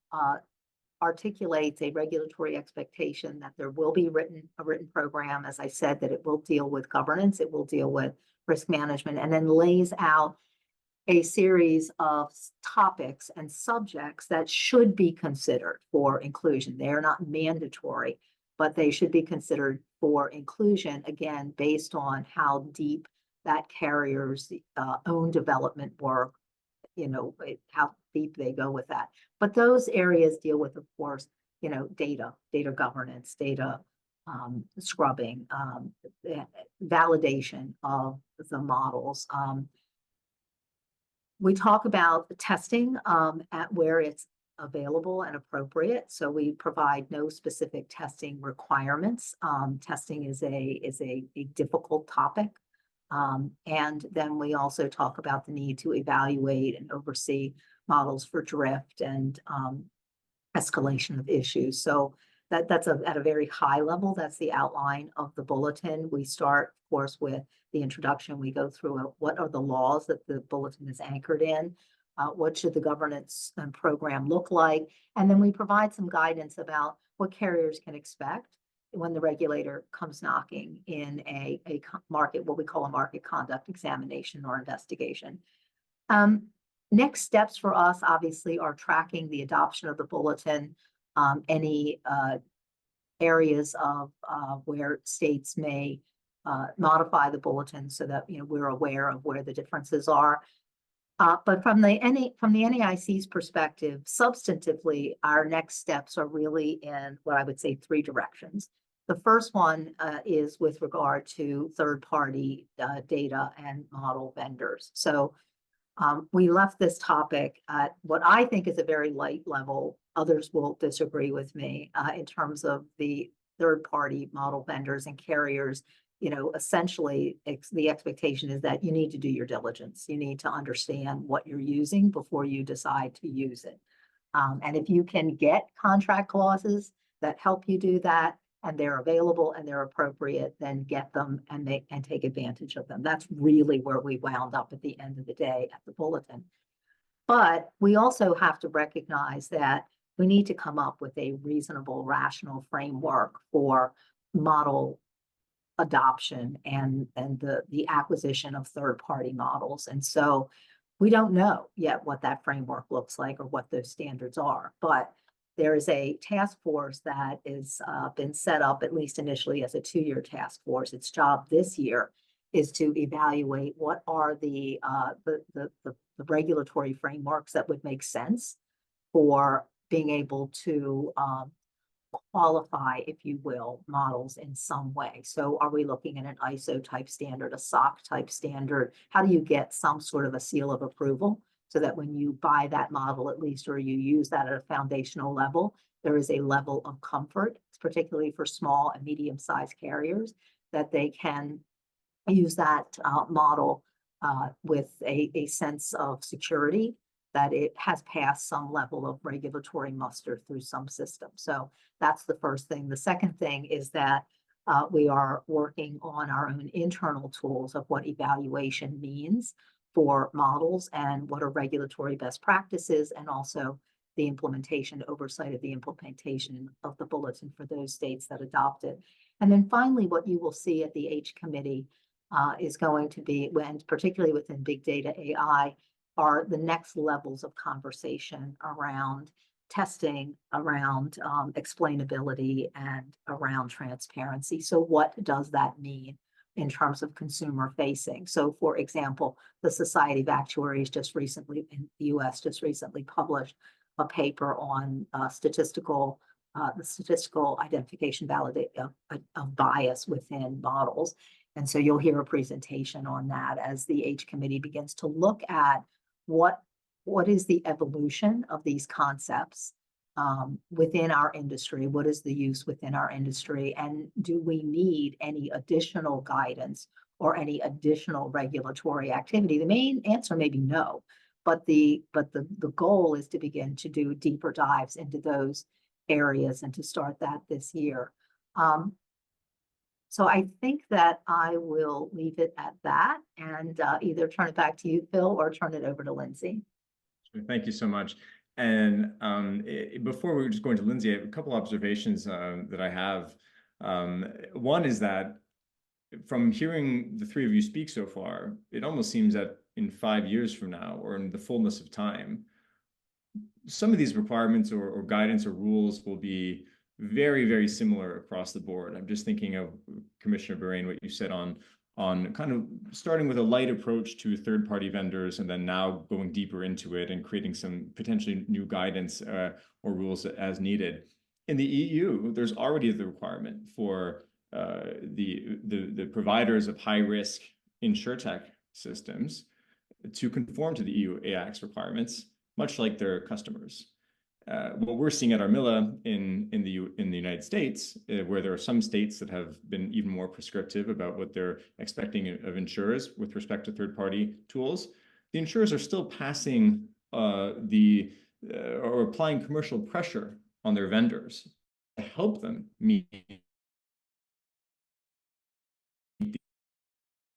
articulates a regulatory expectation that there will be a written program, as I said, that it will deal with governance, it will deal with risk management, and then lays out a series of topics and subjects that should be considered for inclusion. They are not mandatory, but they should be considered for inclusion, again, based on how deep that carrier's own development work, you know, how deep they go with that. But those areas deal with, of course, data governance, data scrubbing, validation of the models. We talk about the testing at where it's available and appropriate. So we provide no specific testing requirements. Testing is a difficult topic. And then we also talk about the need to evaluate and oversee models for drift and escalation of issues. So that's at a very high level. That's the outline of the bulletin. We start, of course, with the introduction. We go through what are the laws that the bulletin is anchored in, what should the governance program look like, and then we provide some guidance about what carriers can expect when the regulator comes knocking in a market, what we call a market conduct examination or investigation. Next steps for us, obviously, are tracking the adoption of the bulletin, any areas of where states may modify the bulletin so that we're aware of where the differences are. But from the NAIC's perspective, substantively, our next steps are really in what I would say 3 directions. The first one is with regard to third-party data and model vendors. So we left this topic at what I think is a very light level. Others will disagree with me in terms of the third-party model vendors and carriers. Essentially, the expectation is that you need to do your diligence. You need to understand what you're using before you decide to use it. And if you can get contract clauses that help you do that, and they're available and they're appropriate, then get them and take advantage of them. That's really where we wound up at the end of the day at the bulletin. But we also have to recognize that we need to come up with a reasonable, rational framework for model adoption and the acquisition of third-party models. And so we don't know yet what that framework looks like or what those standards are, but there is a task force that is been set up, at least initially, as a 2-year task force. Its job this year is to evaluate what are the regulatory frameworks that would make sense for being able to qualify, if you will, models in some way. So are we looking at an ISO type standard, a SOC type standard? How do you get some sort of a seal of approval so that when you buy that model, at least, or you use that at a foundational level, there is a level of comfort, particularly for small and medium-sized carriers, that they can use that model with a sense of security, that it has passed some level of regulatory muster through some system. So that's the first thing. The second thing is that we are working on our own internal tools of what evaluation means for models and what are regulatory best practices, and also the implementation, oversight of the implementation of the bulletin for those states that adopt it. And then finally, what you will see at the H committee is going to be, when particularly within big data AI, are the next levels of conversation around testing, around explainability, and around transparency. So what does that mean in terms of consumer facing? So for example, the Society of Actuaries just recently in the US just recently published a paper on the statistical identification validation of bias within models. And so you'll hear a presentation on that as the H committee begins to look at what is the evolution of these concepts within our industry, what is the use within our industry, and do we need any additional guidance or any additional regulatory activity? The main answer may be no, but the goal is to begin to do deeper dives into those areas and to start that this year. So I think that I will leave it at that and either turn it back to you, Phil, or turn it over to Lindsay.
Thank you so much. And before we just go into Lindsay, I have a couple observations that I have. One is that from hearing the 3 of you speak so far, it almost seems that in 5 years from now, or in the fullness of time, some of these requirements or guidance or rules will be very, very similar across the board. I'm just thinking of Commissioner Bahrain, what you said on kind of starting with a light approach to third-party vendors and then now going deeper into it and creating some potentially new guidance or rules as needed. in the EU, there's already the requirement for the providers of high-risk insurtech systems to conform to the EU AI Act requirements, much like their customers. What we're seeing at Armilla in the United States, where there are some states that have been even more prescriptive about what they're expecting of insurers with respect to third-party tools, the insurers are still passing or applying commercial pressure on their vendors to help them meet the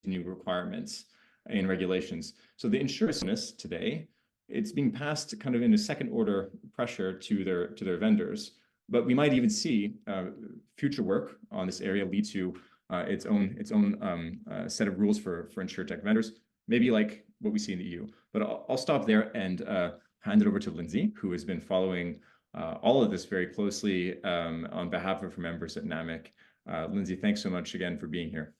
new requirements and regulations. So the insurance today, it's being passed kind of in a second order pressure to their vendors. But we might even see future work on this area lead to its own set of rules for insurtech vendors, maybe like what we see in the EU. But I'll stop there and hand it over to Lindsay, who has been following all of this very closely on behalf of her members at NAMIC. Lindsay, thanks so much again for being here.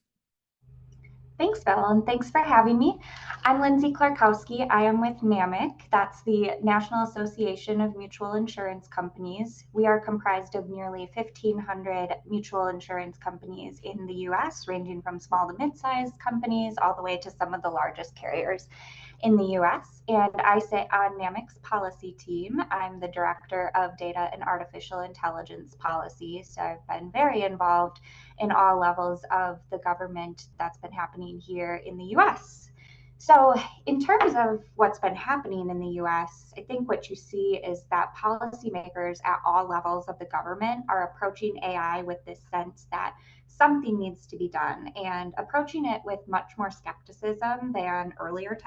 Thanks, Bill, and thanks for having me. I'm Lindsay Klarkowski. I am with NAMIC. That's the National Association of Mutual Insurance Companies. We are comprised of nearly 1,500 mutual insurance companies in the US, ranging from small to mid-sized companies all the way to some of the largest carriers in the US. And I sit on NAMIC's policy team. I'm the director of data and artificial intelligence policy. So I've been very involved in all levels of the government that's been happening here in the US. So in terms of what's been happening in the US, I think what you see is that policymakers at all levels of the government are approaching AI with this sense that something needs to be done and approaching it with much more skepticism than earlier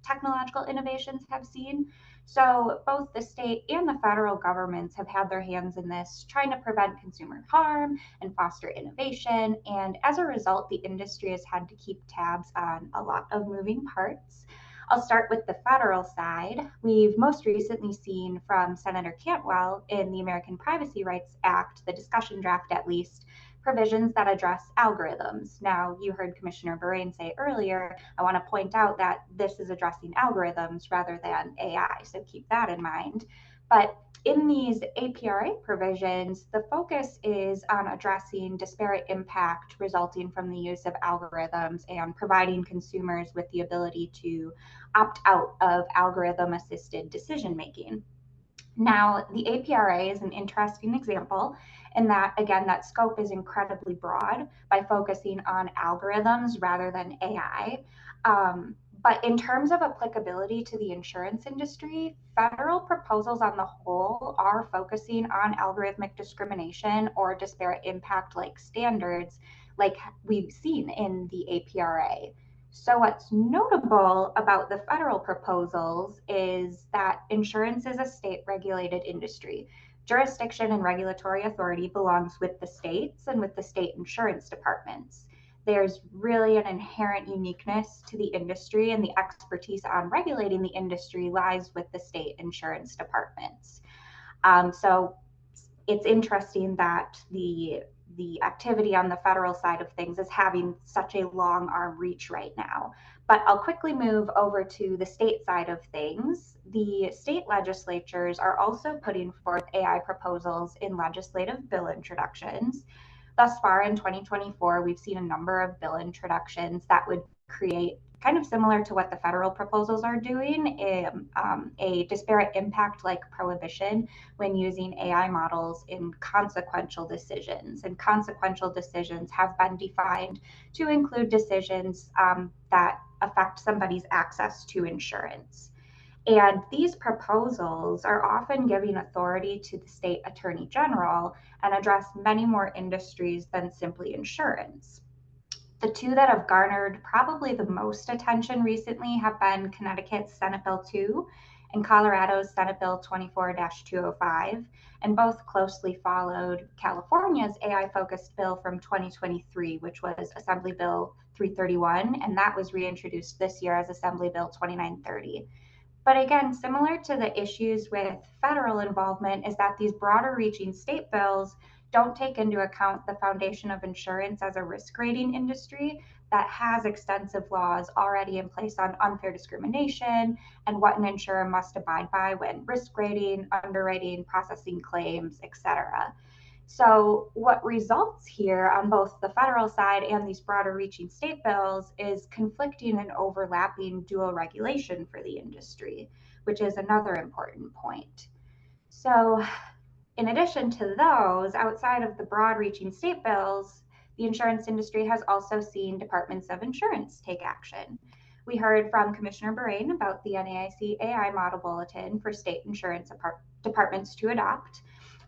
technological innovations have seen. So both the state and the federal governments have had their hands in this, trying to prevent consumer harm and foster innovation. And as a result, the industry has had to keep tabs on a lot of moving parts. I'll start with the federal side. We've most recently seen from Senator Cantwell in the American Privacy Rights Act, the discussion draft at least, provisions that address algorithms. Now, you heard Commissioner Barain say earlier, I want to point out that this is addressing algorithms rather than AI, so keep that in mind. But in these APRA provisions, the focus is on addressing disparate impact resulting from the use of algorithms and providing consumers with the ability to opt out of algorithm-assisted decision-making. Now, the APRA is an interesting example in that, again, that scope is incredibly broad by focusing on algorithms rather than AI. But in terms of applicability to the insurance industry, federal proposals on the whole are focusing on algorithmic discrimination or disparate impact like standards like we've seen in the APRA. So what's notable about the federal proposals is that insurance is a state-regulated industry. Jurisdiction and regulatory authority belongs with the states and with the state insurance departments. There's really an inherent uniqueness to the industry, and the expertise on regulating the industry lies with the state insurance departments. So it's interesting that the activity on the federal side of things is having such a long arm reach right now. But I'll quickly move over to the state side of things. The state legislatures are also putting forth AI proposals in legislative bill introductions. Thus far in 2024, we've seen a number of bill introductions that would create, kind of similar to what the federal proposals are doing, a disparate impact like prohibition when using AI models in consequential decisions. And consequential decisions have been defined to include decisions that affect somebody's access to insurance. And these proposals are often giving authority to the state attorney general and address many more industries than simply insurance. The two that have garnered probably the most attention recently have been Connecticut's Senate Bill 2 and Colorado's Senate Bill 24-205, and both closely followed California's AI-focused bill from 2023, which was Assembly Bill 331, and that was reintroduced this year as Assembly Bill 2930. But again, similar to the issues with federal involvement is that these broader reaching state bills don't take into account the foundation of insurance as a risk rating industry that has extensive laws already in place on unfair discrimination and what an insurer must abide by when risk rating, underwriting, processing claims, etc. So what results here on both the federal side and these broader reaching state bills is conflicting and overlapping dual regulation for the industry, which is another important point. So in addition to those, outside of the broad reaching state bills, the insurance industry has also seen departments of insurance take action. We heard from Commissioner Bahrain about the NAIC AI model bulletin for state insurance departments to adopt.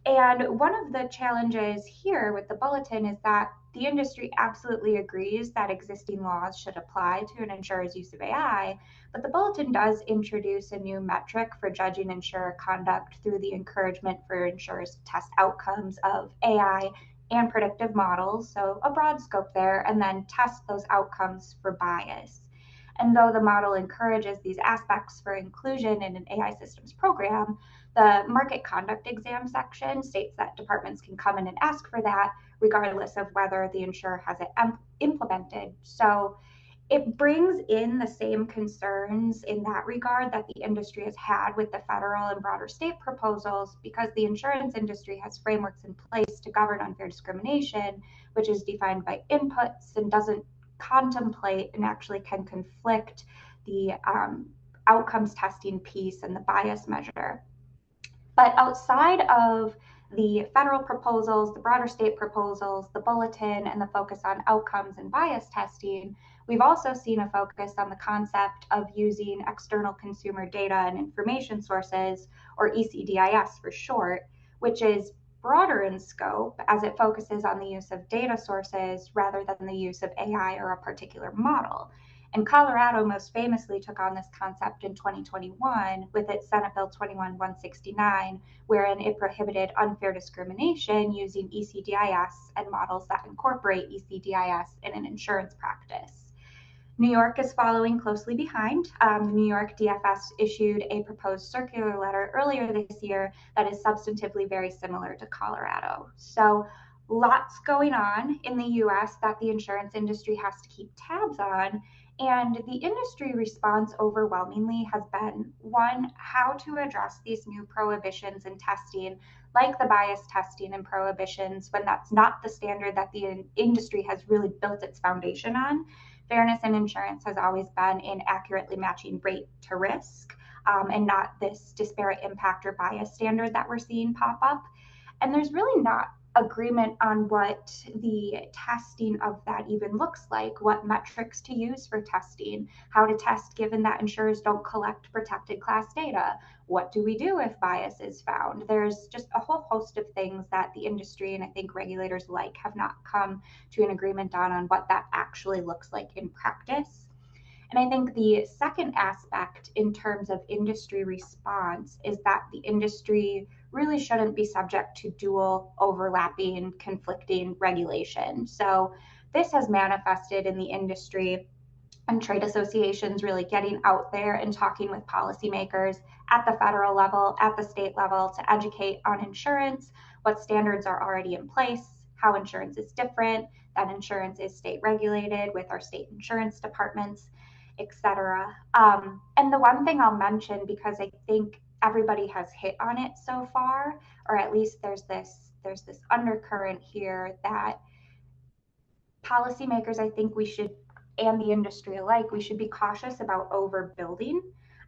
And one of the challenges here with the bulletin is that the industry absolutely agrees that existing laws should apply to an insurer's use of AI, but the bulletin does introduce a new metric for judging insurer conduct through the encouragement for insurers to test outcomes of AI and predictive models, so a broad scope there, and then test those outcomes for bias. And though the model encourages these aspects for inclusion in an AI systems program, the market conduct exam section states that departments can come in and ask for that regardless of whether the insurer has it implemented. So it brings in the same concerns in that regard that the industry has had with the federal and broader state proposals, because the insurance industry has frameworks in place to govern unfair discrimination, which is defined by inputs and doesn't contemplate and actually can conflict the outcomes testing piece and the bias measure. But outside of the federal proposals, the broader state proposals, the bulletin, and the focus on outcomes and bias testing, we've also seen a focus on the concept of using external consumer data and information sources, or ECDIS for short, which is broader in scope as it focuses on the use of data sources rather than the use of AI or a particular model. And Colorado most famously took on this concept in 2021 with its Senate Bill 21-169, wherein it prohibited unfair discrimination using ECDIS and models that incorporate ECDIS in an insurance practice. New York is following closely behind. The New York DFS issued a proposed circular letter earlier this year that is substantively very similar to Colorado. So lots going on in the US that the insurance industry has to keep tabs on. And the industry response overwhelmingly has been, one, how to address these new prohibitions in testing, like the bias testing and prohibitions, when that's not the standard that the industry has really built its foundation on. Fairness in insurance has always been in accurately matching rate to risk, and not this disparate impact or bias standard that we're seeing pop up. And there's really not agreement on what the testing of that even looks like, what metrics to use for testing, how to test given that insurers don't collect protected class data, what do we do if bias is found. There's just a whole host of things that the industry and I think regulators alike have not come to an agreement on what that actually looks like in practice. And I think the second aspect in terms of industry response is that the industry really shouldn't be subject to dual, overlapping, conflicting regulation. So this has manifested in the industry and trade associations really getting out there and talking with policymakers at the federal level, at the state level, to educate on insurance, what standards are already in place, how insurance is different, that insurance is state regulated with our state insurance departments, etc. And the one thing I'll mention, because I think everybody has hit on it so far, or at least there's this undercurrent here that policymakers, I think we should, and the industry alike, we should be cautious about overbuilding.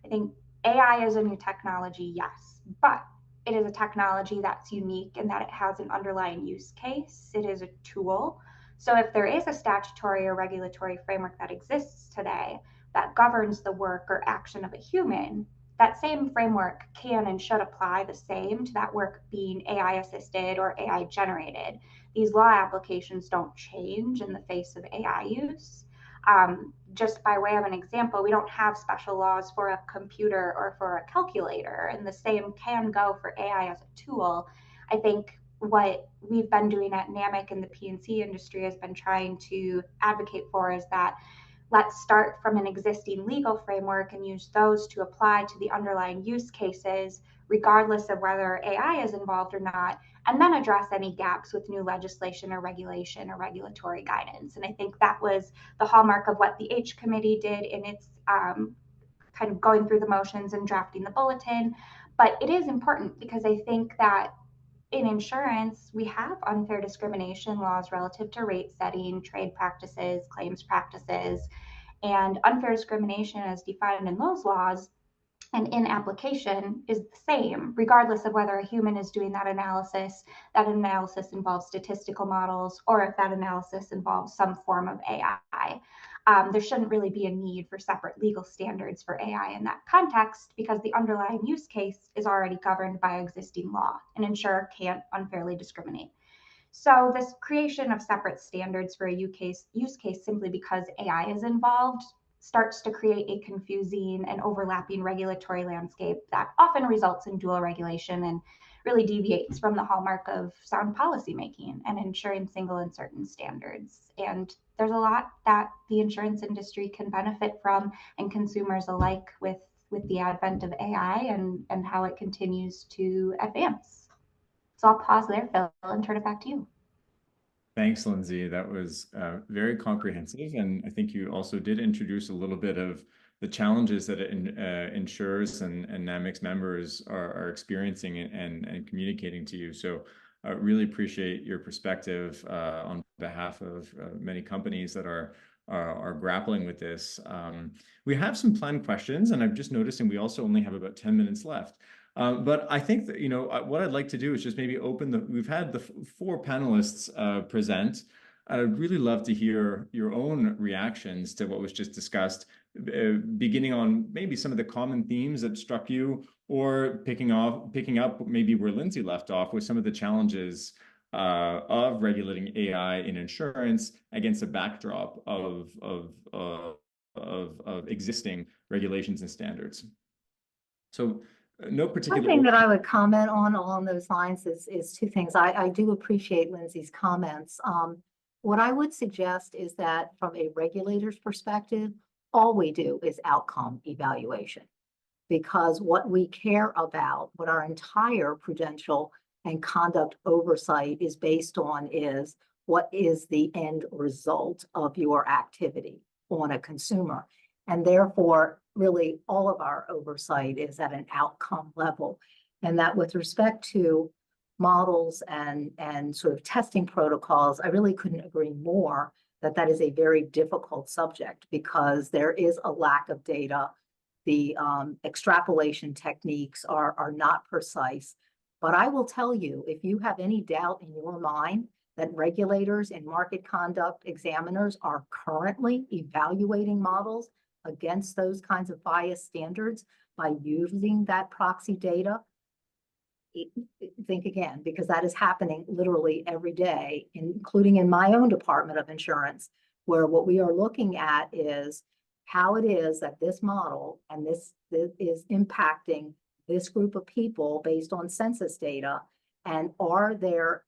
I think AI is a new technology, yes, but it is a technology that's unique in that it has an underlying use case. It is a tool. So if there is a statutory or regulatory framework that exists today that governs the work or action of a human, that same framework can and should apply the same to that work being AI assisted or AI generated. These law applications don't change in the face of AI use. Just by way of an example, we don't have special laws for a computer or for a calculator, and the same can go for AI as a tool. I think what we've been doing at NAMIC and the P&C industry has been trying to advocate for is that let's start from an existing legal framework and use those to apply to the underlying use cases, regardless of whether AI is involved or not, and then address any gaps with new legislation or regulation or regulatory guidance. And I think that was the hallmark of what the H Committee did in its kind of going through the motions and drafting the bulletin. But it is important because I think that in insurance, we have unfair discrimination laws relative to rate setting, trade practices, claims practices, and unfair discrimination as defined in those laws and in application is the same, regardless of whether a human is doing that analysis. That analysis involves statistical models, or if that analysis involves some form of AI. There shouldn't really be a need for separate legal standards for AI in that context because the underlying use case is already governed by existing law. An insurer can't unfairly discriminate. So this creation of separate standards for a use case simply because AI is involved starts to create a confusing and overlapping regulatory landscape that often results in dual regulation and really deviates from the hallmark of sound policymaking and ensuring single and certain standards. And there's a lot that the insurance industry can benefit from, and consumers alike, with the advent of AI and how it continues to advance. So I'll pause there, Phil, and turn it back to you.
Thanks, Lindsay. That was very comprehensive. And I think you also did introduce a little bit of the challenges that insurers and NAMICS members are experiencing and communicating to you. So I really appreciate your perspective on behalf of many companies that are grappling with this. We have some planned questions, and I'm just noticing we also only have about 10 minutes left. But I think that, what I'd like to do is just maybe we've had the four panelists present. I'd really love to hear your own reactions to what was just discussed, beginning on maybe some of the common themes that struck you, or picking up maybe where Lindsay left off with some of the challenges of regulating AI in insurance against a backdrop of existing regulations and standards. So no particular.
One thing that I would comment on along those lines is two things. I do appreciate Lindsay's comments. What I would suggest is that from a regulator's perspective, all we do is outcome evaluation, because what we care about, what our entire prudential and conduct oversight is based on, is what is the end result of your activity on a consumer. And therefore, really all of our oversight is at an outcome level. And that with respect to models and sort of testing protocols, I really couldn't agree more that that is a very difficult subject because there is a lack of data. The extrapolation techniques are not precise. But I will tell you, if you have any doubt in your mind that regulators and market conduct examiners are currently evaluating models against those kinds of bias standards by using that proxy data, think again, because that is happening literally every day, including in my own department of insurance, where what we are looking at is how it is that this model and this is impacting this group of people based on census data, and are there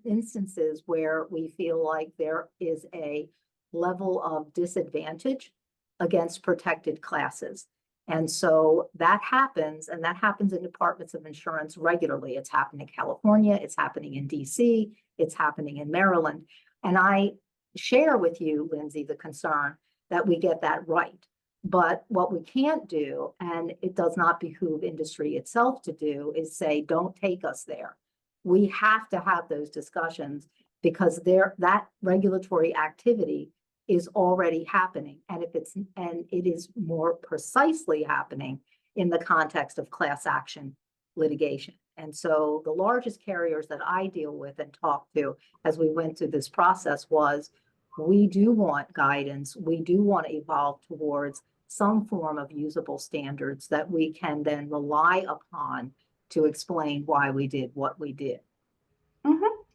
instances where we feel like there is a level of disadvantage against protected classes. And so that happens, and that happens in departments of insurance regularly. It's happening in California, it's happening in DC, it's happening in Maryland. And I share with you, Lindsay, the concern that we get that right. But what we can't do, and it does not behoove industry itself to do, is say, don't take us there. We have to have those discussions because that regulatory activity is already happening, and it is more precisely happening in the context of class action litigation. And so the largest carriers that I deal with and talk to as we went through this process was, we do want guidance, we do want to evolve towards some form of usable standards that we can then rely upon to explain why we did what we did.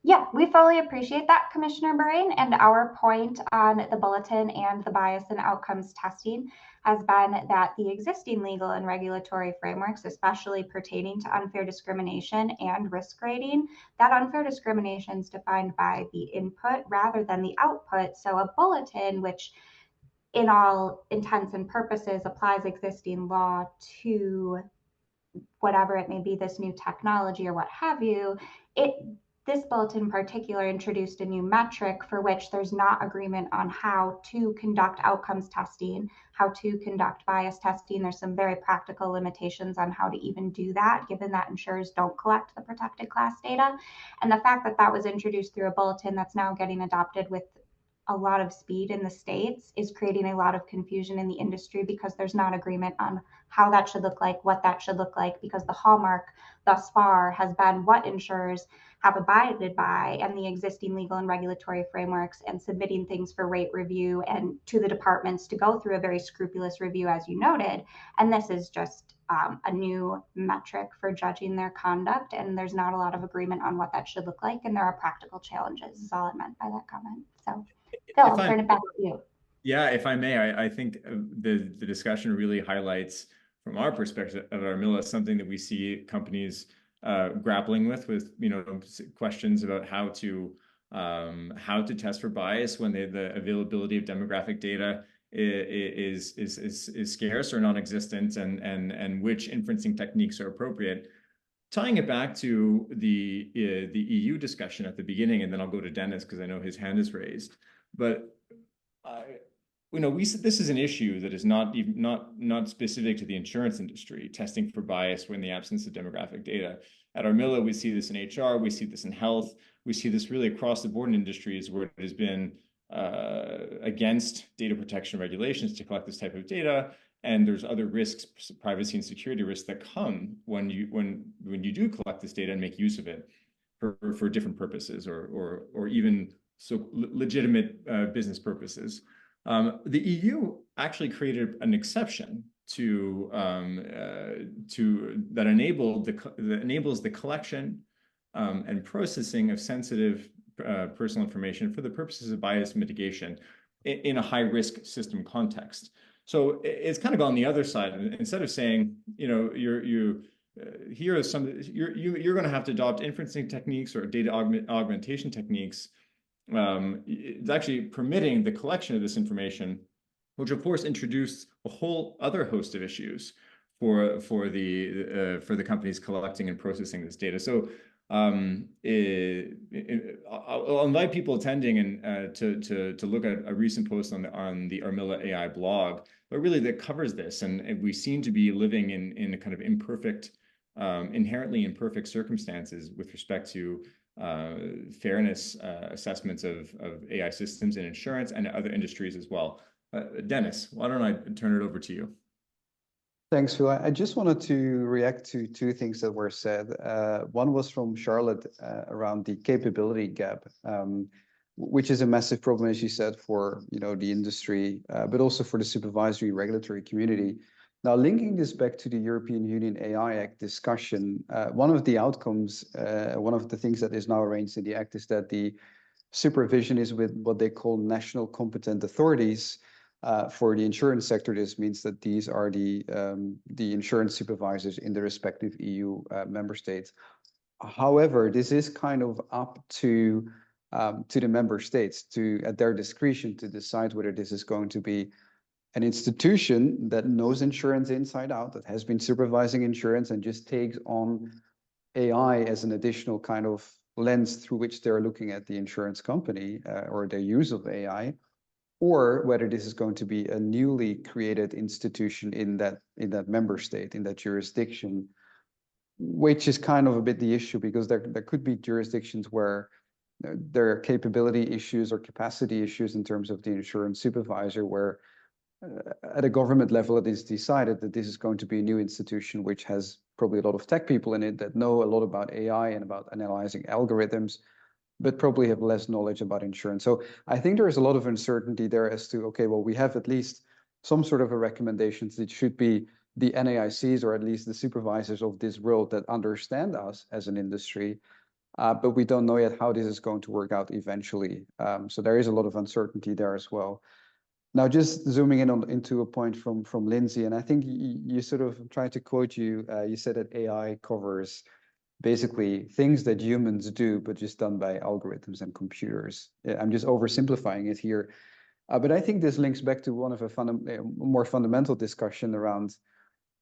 Yeah, we fully appreciate that, Commissioner Burain, and our point on the bulletin and the bias and outcomes testing has been that the existing legal and regulatory frameworks, especially pertaining to unfair discrimination and risk rating, that unfair discrimination is defined by the input rather than the output. So a bulletin, which in all intents and purposes applies existing law to whatever it may be, this new technology or what have you, this bulletin in particular introduced a new metric for which there's not agreement on how to conduct outcomes testing, how to conduct bias testing. There's some very practical limitations on how to even do that, given that insurers don't collect the protected class data. And the fact that that was introduced through a bulletin that's now getting adopted with a lot of speed in the States is creating a lot of confusion in the industry, because there's not agreement on how that should look like, what that should look like, because the hallmark thus far has been what insurers have abided by and the existing legal and regulatory frameworks, and submitting things for rate review and to the departments to go through a very scrupulous review, as you noted. And this is just a new metric for judging their conduct, and there's not a lot of agreement on what that should look like, and there are practical challenges, is all I meant by that comment. So Phil, I'll turn it back to you.
Yeah, if I may, I think the discussion really highlights, from our perspective at Armilla, something that we see companies grappling with questions about how to test for bias when the availability of demographic data is scarce or non-existent, and which inferencing techniques are appropriate. Tying it back to the EU discussion at the beginning, and then I'll go to Dennis because I know his hand is raised. But this is an issue that is not specific to the insurance industry, testing for bias in the absence of demographic data. At Armilla, we see this in HR, we see this in health, we see this really across the board in industries where it has been against data protection regulations to collect this type of data. And there's other risks, privacy and security risks, that come when you do collect this data and make use of it for different purposes, or even so legitimate business purposes. The EU actually created an exception that enables the collection and processing of sensitive personal information for the purposes of bias mitigation in a high-risk system context. So it's kind of on the other side. Instead of saying, you're going to have to adopt inferencing techniques or data augmentation techniques, it's actually permitting the collection of this information, which of course introduced a whole other host of issues for the companies collecting and processing this data. So I'll invite people attending and to look at a recent post on the Armilla AI blog, but really that covers this. And we seem to be living in a kind of inherently imperfect circumstances with respect to fairness assessments of AI systems in insurance and other industries as well. Dennis, why don't I turn it over to you?
Thanks, Phil. I just wanted to react to two things that were said. One was from Charlotte around the capability gap, which is a massive problem, as you said, for the industry, but also for the supervisory regulatory community. Now, linking this back to the European Union AI Act discussion, one of the outcomes, one of the things that is now arranged in the Act is that the supervision is with what they call national competent authorities. For the insurance sector, this means that these are the insurance supervisors in the respective EU member states. However, this is kind of up to the member states at their discretion to decide whether this is going to be an institution that knows insurance inside out, that has been supervising insurance and just takes on AI as an additional kind of lens through which they're looking at the insurance company or their use of AI, or whether this is going to be a newly created institution in that member state, in that jurisdiction, which is kind of a bit the issue, because there could be jurisdictions where there are capability issues or capacity issues in terms of the insurance supervisor, where at a government level it is decided that this is going to be a new institution which has probably a lot of tech people in it that know a lot about AI and about analyzing algorithms, but probably have less knowledge about insurance. So I think there is a lot of uncertainty there as to, okay, well, we have at least some sort of a recommendations that should be the NAICs, or at least the supervisors of this world that understand us as an industry, but we don't know yet how this is going to work out eventually. So there is a lot of uncertainty there as well. Now, just zooming in into a point from Lindsay, and I think you sort of tried to quote you said that AI covers basically things that humans do, but just done by algorithms and computers. I'm just oversimplifying it here. But I think this links back to one of a more fundamental discussion around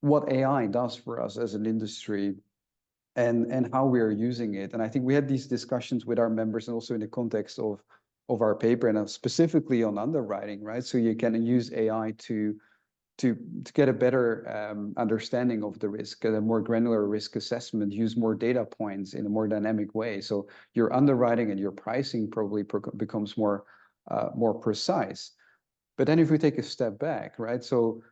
what AI does for us as an industry and how we are using it. And I think we had these discussions with our members and also in the context of our paper and specifically on underwriting, right? So you can use AI to get a better understanding of the risk, get a more granular risk assessment, use more data points in a more dynamic way. So your underwriting and your pricing probably becomes more precise. But then if we take a step back, right? So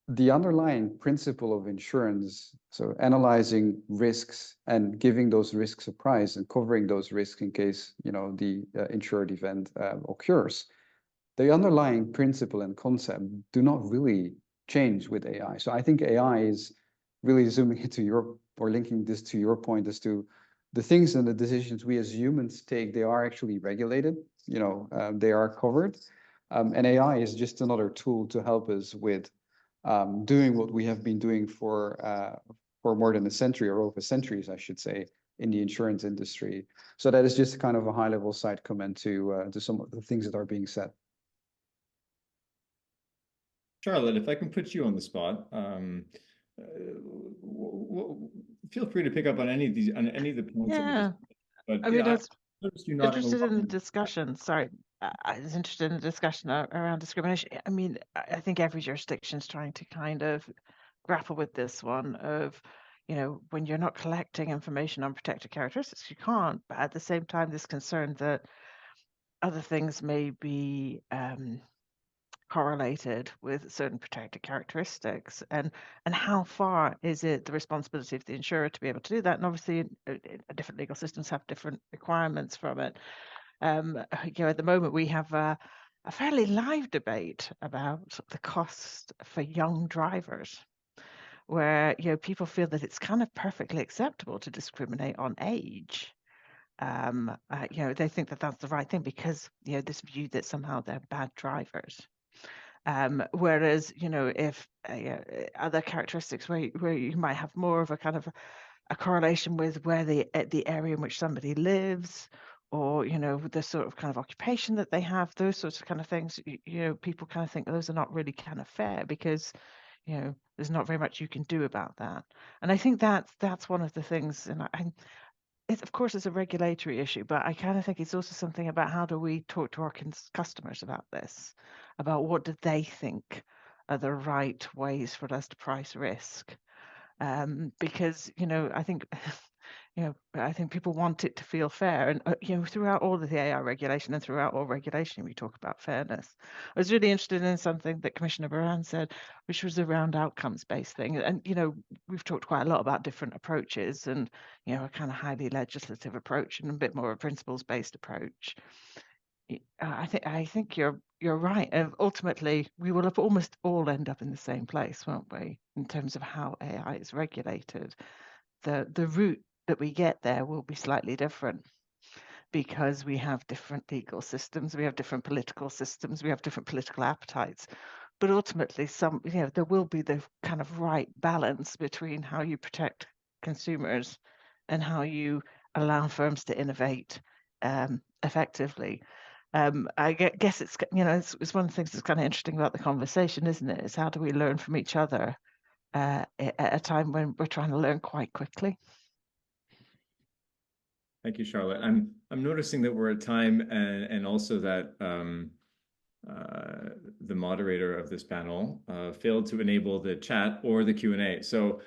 the underlying principle of insurance, so analyzing risks and giving those risks a price and covering those risks in case, you know, the insured event occurs, the underlying principle and concept do not really change with AI. So I think AI is really zooming into your, or linking this to your point as to the things and the decisions we as humans take, they are actually regulated, you know, they are covered. And AI is just another tool to help us with doing what we have been doing for more than a century, or over centuries, I should say, in the insurance industry. So that is just kind of a high-level side comment to some of the things that are being said.
Charlotte, if I can put you on the spot, feel free to pick up on any of these, on any of the points that we
Yeah,
just. But
I mean, I was
noticed you nodding
interested in the
along.
discussion. Sorry, I was interested in the discussion around discrimination. I mean, I think every jurisdiction is trying to kind of grapple with this one of, you know, when you're not collecting information on protected characteristics, you can't. But at the same time, this concern that other things may be correlated with certain protected characteristics, and how far is it the responsibility of the insurer to be able to do that? And obviously, different legal systems have different requirements from it. You know, at the moment we have a fairly live debate about the cost for young drivers, where, you know, people feel that it's kind of perfectly acceptable to discriminate on age. You know, they think that that's the right thing because, you know, this view that somehow they're bad drivers. Whereas, you know, if other characteristics where you might have more of a kind of a correlation with where the area in which somebody lives, or, you know, the sort of kind of occupation that they have, those sorts of kind of things, you know, people kind of think those are not really kind of fair because, you know, there's not very much you can do about that. And I think that's one of the things, and it's, of course, it's a regulatory issue, but I kind of think it's also something about how do we talk to our customers about this, about what do they think are the right ways for us to price risk. Because, you know, I think, you know, I think people want it to feel fair. And, you know, throughout all of the AI regulation and throughout all regulation, we talk about fairness. I was really interested in something that Commissioner Baran said, which was around outcomes-based thing. And, you know, we've talked quite a lot about different approaches and, you know, a kind of highly legislative approach and a bit more a principles-based approach. I think you're right. Ultimately, we will have almost all end up in the same place, won't we? In terms of how AI is regulated, the route that we get there will be slightly different because we have different legal systems, we have different political systems, we have different political appetites. But ultimately, you know, there will be the kind of right balance between how you protect consumers and how you allow firms to innovate effectively. I guess it's, you know, it's one of the things that's kind of interesting about the conversation, isn't it? Is how do we learn from each other at a time when we're trying to learn quite quickly.
Thank you, Charlotte. I'm noticing that we're at time, and also that the moderator of this panel failed to enable the chat or the Q&A. So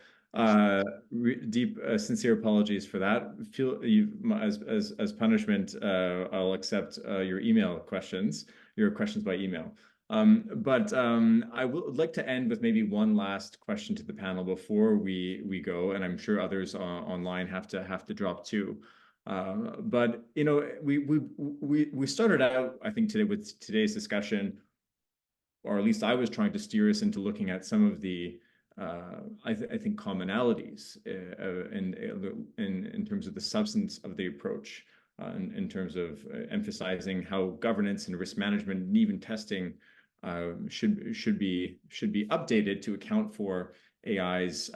sincere apologies for that. Feel you as punishment, I'll accept your questions by email. But I would like to end with maybe one last question to the panel before we go, and I'm sure others online have to drop too. But, you know, we started out, I think, today with today's discussion, or at least I was trying to steer us into looking at some of the I think commonalities in terms of the substance of the approach, in terms of emphasizing how governance and risk management and even testing should be updated to account for AI's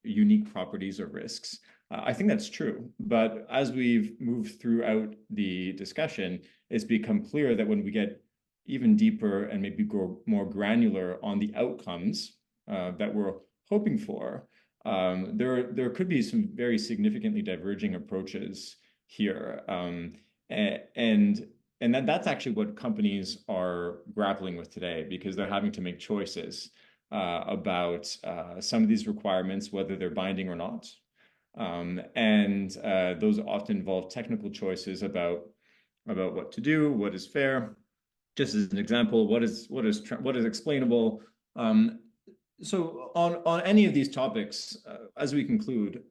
unique properties or risks. I think that's true, but as we've moved throughout the discussion, it's become clear that when we get even deeper and maybe go more granular on the outcomes that we're hoping for, there could be some very significantly diverging approaches here, and that's actually what companies are grappling with today, because they're having to make choices about some of these requirements, whether they're binding or not. And those often involve technical choices about what to do, what is fair. Just as an example, what is explainable. So on any of these topics, as we conclude,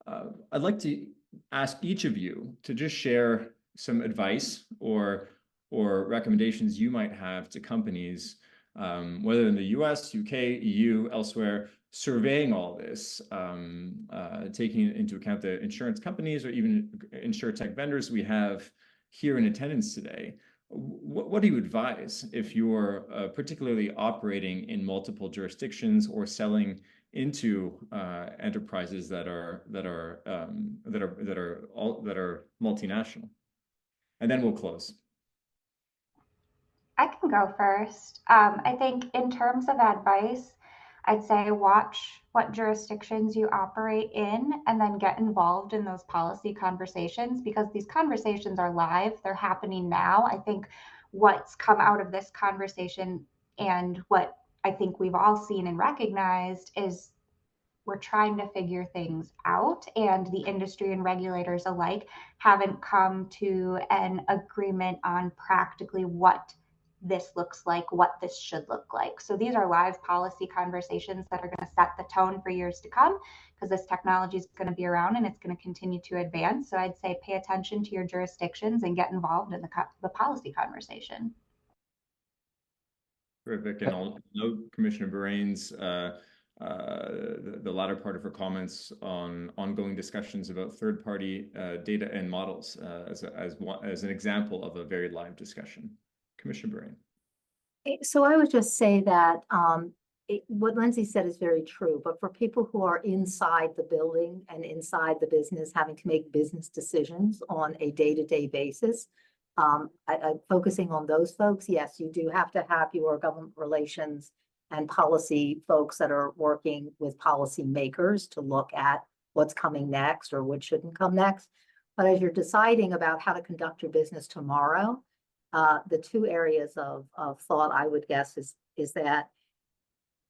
I'd like to ask each of you to just share some advice or recommendations you might have to companies, whether in the US, UK, EU, elsewhere, surveying all this, taking into account the insurance companies or even insurtech vendors we have here in attendance today. What do you advise if you're particularly operating in multiple jurisdictions or selling into enterprises that are multinational? And then we'll close.
I can go first. I think in terms of advice, I'd say watch what jurisdictions you operate in and then get involved in those policy conversations, because these conversations are live. They're happening now. I think what's come out of this conversation and what I think we've all seen and recognized is we're trying to figure things out, and the industry and regulators alike haven't come to an agreement on practically what this looks like, what this should look like. So these are live policy conversations that are going to set the tone for years to come, because this technology is going to be around and it's going to continue to advance. So I'd say pay attention to your jurisdictions and get involved in the policy conversation.
Terrific. And I'll note Commissioner Bahrain's the latter part of her comments on ongoing discussions about third-party data and models as an example of a very live discussion. Commissioner Bahrain.
So I would just say that what Lindsay said is very true, but for people who are inside the building and inside the business, having to make business decisions on a day-to-day basis, focusing on those folks, yes, you do have to have your government relations and policy folks that are working with policy makers to look at what's coming next or what shouldn't come next. But as you're deciding about how to conduct your business tomorrow, the two areas of thought I would guess is that,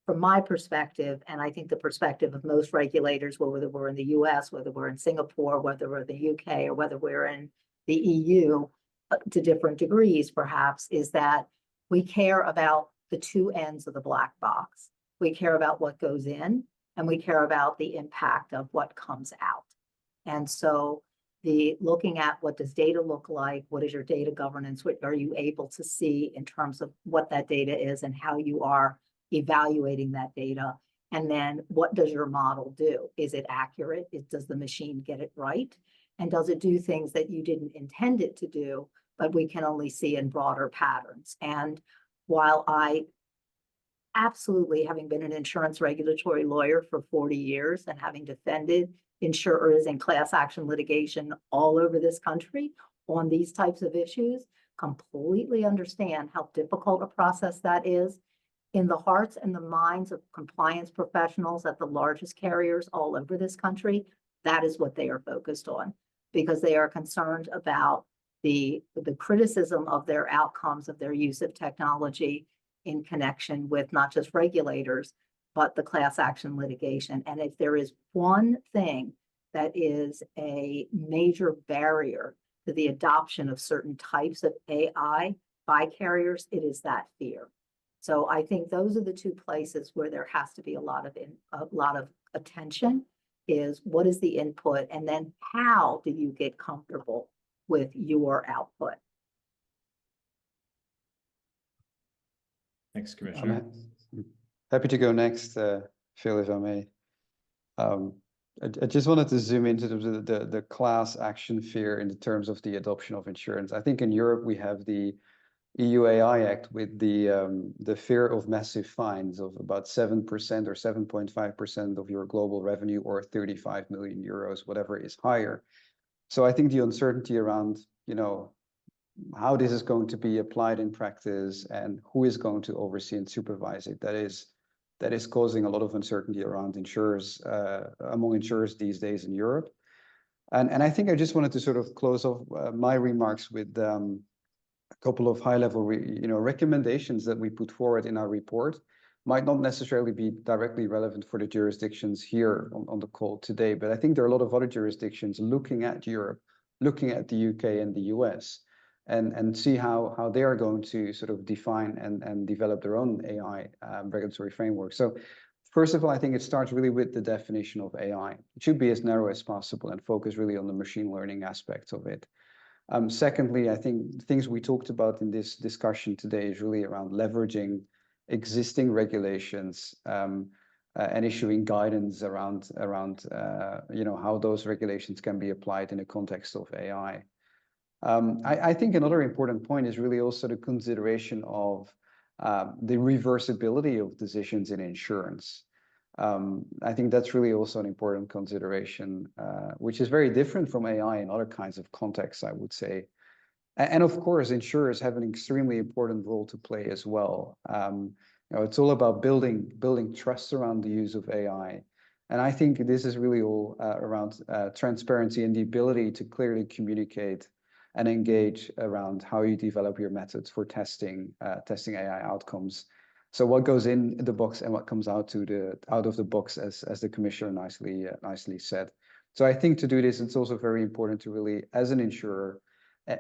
from my perspective, and I think the perspective of most regulators, whether we're in the US, whether we're in Singapore, whether we're in the UK, or whether we're in the EU, to different degrees perhaps, is that we care about the two ends of the black box. We care about what goes in, and we care about the impact of what comes out. And so the looking at what does data look like, what is your data governance, what are you able to see in terms of what that data is and how you are evaluating that data, and then what does your model do? Is it accurate? Does the machine get it right? And does it do things that you didn't intend it to do, but we can only see in broader patterns? And while I absolutely, having been an insurance regulatory lawyer for 40 years and having defended insurers in class action litigation all over this country on these types of issues, completely understand how difficult a process that is. In the hearts and the minds of compliance professionals at the largest carriers all over this country, that is what they are focused on, because they are concerned about the criticism of their outcomes of their use of technology in connection with not just regulators, but the class action litigation. And if there is one thing that is a major barrier to the adoption of certain types of AI by carriers, it is that fear. So I think those are the two places where there has to be a lot of attention, is what is the input, and then how do you get comfortable with your output?
Thanks, Commissioner.
Happy to go next, Phil, if I may. I just wanted to zoom into the class action fear in the terms of the adoption of insurance. I think in Europe we have the EU AI Act with the fear of massive fines of about 7% or 7.5% of your global revenue, or 35 million euros, whatever is higher. So I think the uncertainty around, how this is going to be applied in practice and who is going to oversee and supervise it, that is that is causing a lot of uncertainty around insurers, among insurers these days in Europe. And I think I just wanted to sort of close off my remarks with a couple of high-level recommendations that we put forward in our report. Might not necessarily be directly relevant for the jurisdictions here on the call today, but I think there are a lot of other jurisdictions looking at Europe, looking at the UK and the US, and see how they are going to sort of define and develop their own AI regulatory framework. So first of all, I think it starts really with the definition of AI. It should be as narrow as possible and focus really on the machine learning aspects of it. Secondly, I think things we talked about in this discussion today is really around leveraging existing regulations and issuing guidance around how those regulations can be applied in the context of AI. I think another important point is really also the consideration of the reversibility of decisions in insurance. I think that's really also an important consideration, which is very different from AI in other kinds of contexts, I would say. And of course, insurers have an extremely important role to play as well. It's all about building trust around the use of AI. And I think this is really all around transparency and the ability to clearly communicate and engage around how you develop your methods for testing AI outcomes. So what goes in the box and what comes out of the box, as the commissioner nicely said. So I think to do this, it's also very important to really, as an insurer,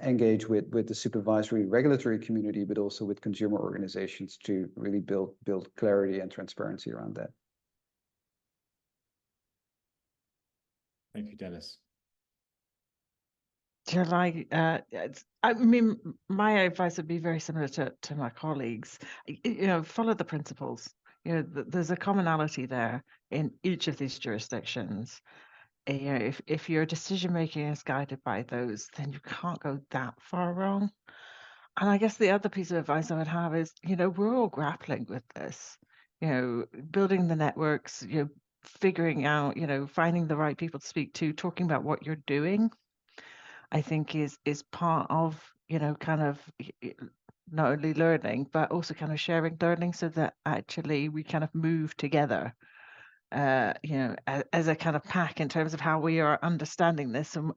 engage with the supervisory regulatory community, but also with consumer organizations to really build clarity and transparency around that.
Thank you, Dennis.
I mean, my advice would be very similar to my colleagues. Follow the principles. There's a commonality there in each of these jurisdictions. If your decision making is guided by those, then you can't go that far wrong. And I guess the other piece of advice I would have is, we're all grappling with this. Building the networks, figuring out, finding the right people to speak to, talking about what you're doing, I think is part of, kind of not only learning, but also kind of sharing learning so that actually we kind of move together, as a kind of pack in terms of how we are understanding this and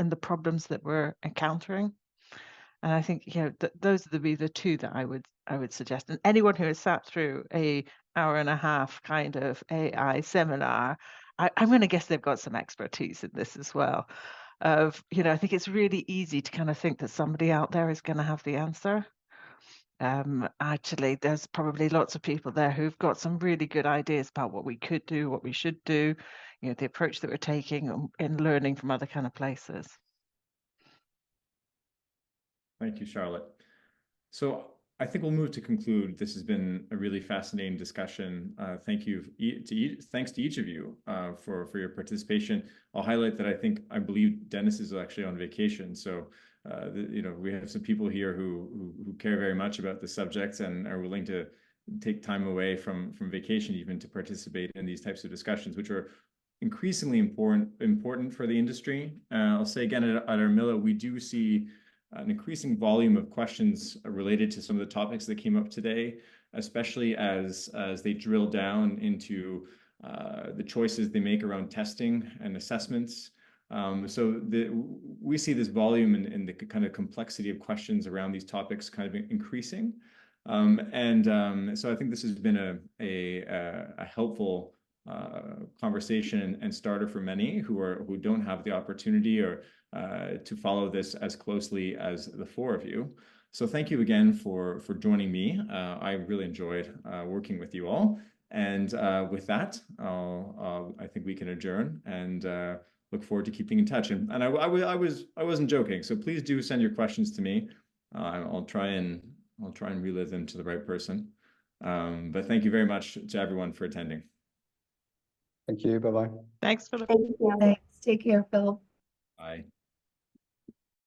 the problems that we're encountering. And I think, those would be the two that I would suggest. And anyone who has sat through a hour and a half kind of AI seminar, I'm going to guess they've got some expertise in this as well. I think it's really easy to kind of think that somebody out there is going to have the answer. Actually, there's probably lots of people there who've got some really good ideas about what we could do, what we should do, the approach that we're taking in learning from other kind of places.
Thank you, Charlotte. So I think we'll move to conclude. This has been a really fascinating discussion. Thanks to each of you for your participation. I'll highlight that I believe Dennis is actually on vacation. So we have some people here who care very much about the subjects and are willing to take time away from vacation even to participate in these types of discussions, which are increasingly important for the industry. I'll say again, at Armilla, we do see an increasing volume of questions related to some of the topics that came up today, especially as they drill down into the choices they make around testing and assessments. So we see this volume and the kind of complexity of questions around these topics kind of increasing. So I think this has been a helpful conversation and starter for many who don't have the opportunity or to follow this as closely as the four of you. So thank you again for joining me. I really enjoyed working with you all. And with that, I think we can adjourn and look forward to keeping in touch. And I wasn't joking. So please do send your questions to me. I'll try and relay them to the right person. But thank you very much to everyone for attending.
Thank you. Bye-bye.
Thanks, Philip.
Thank you.
Thanks. Take care, Phil.
Bye.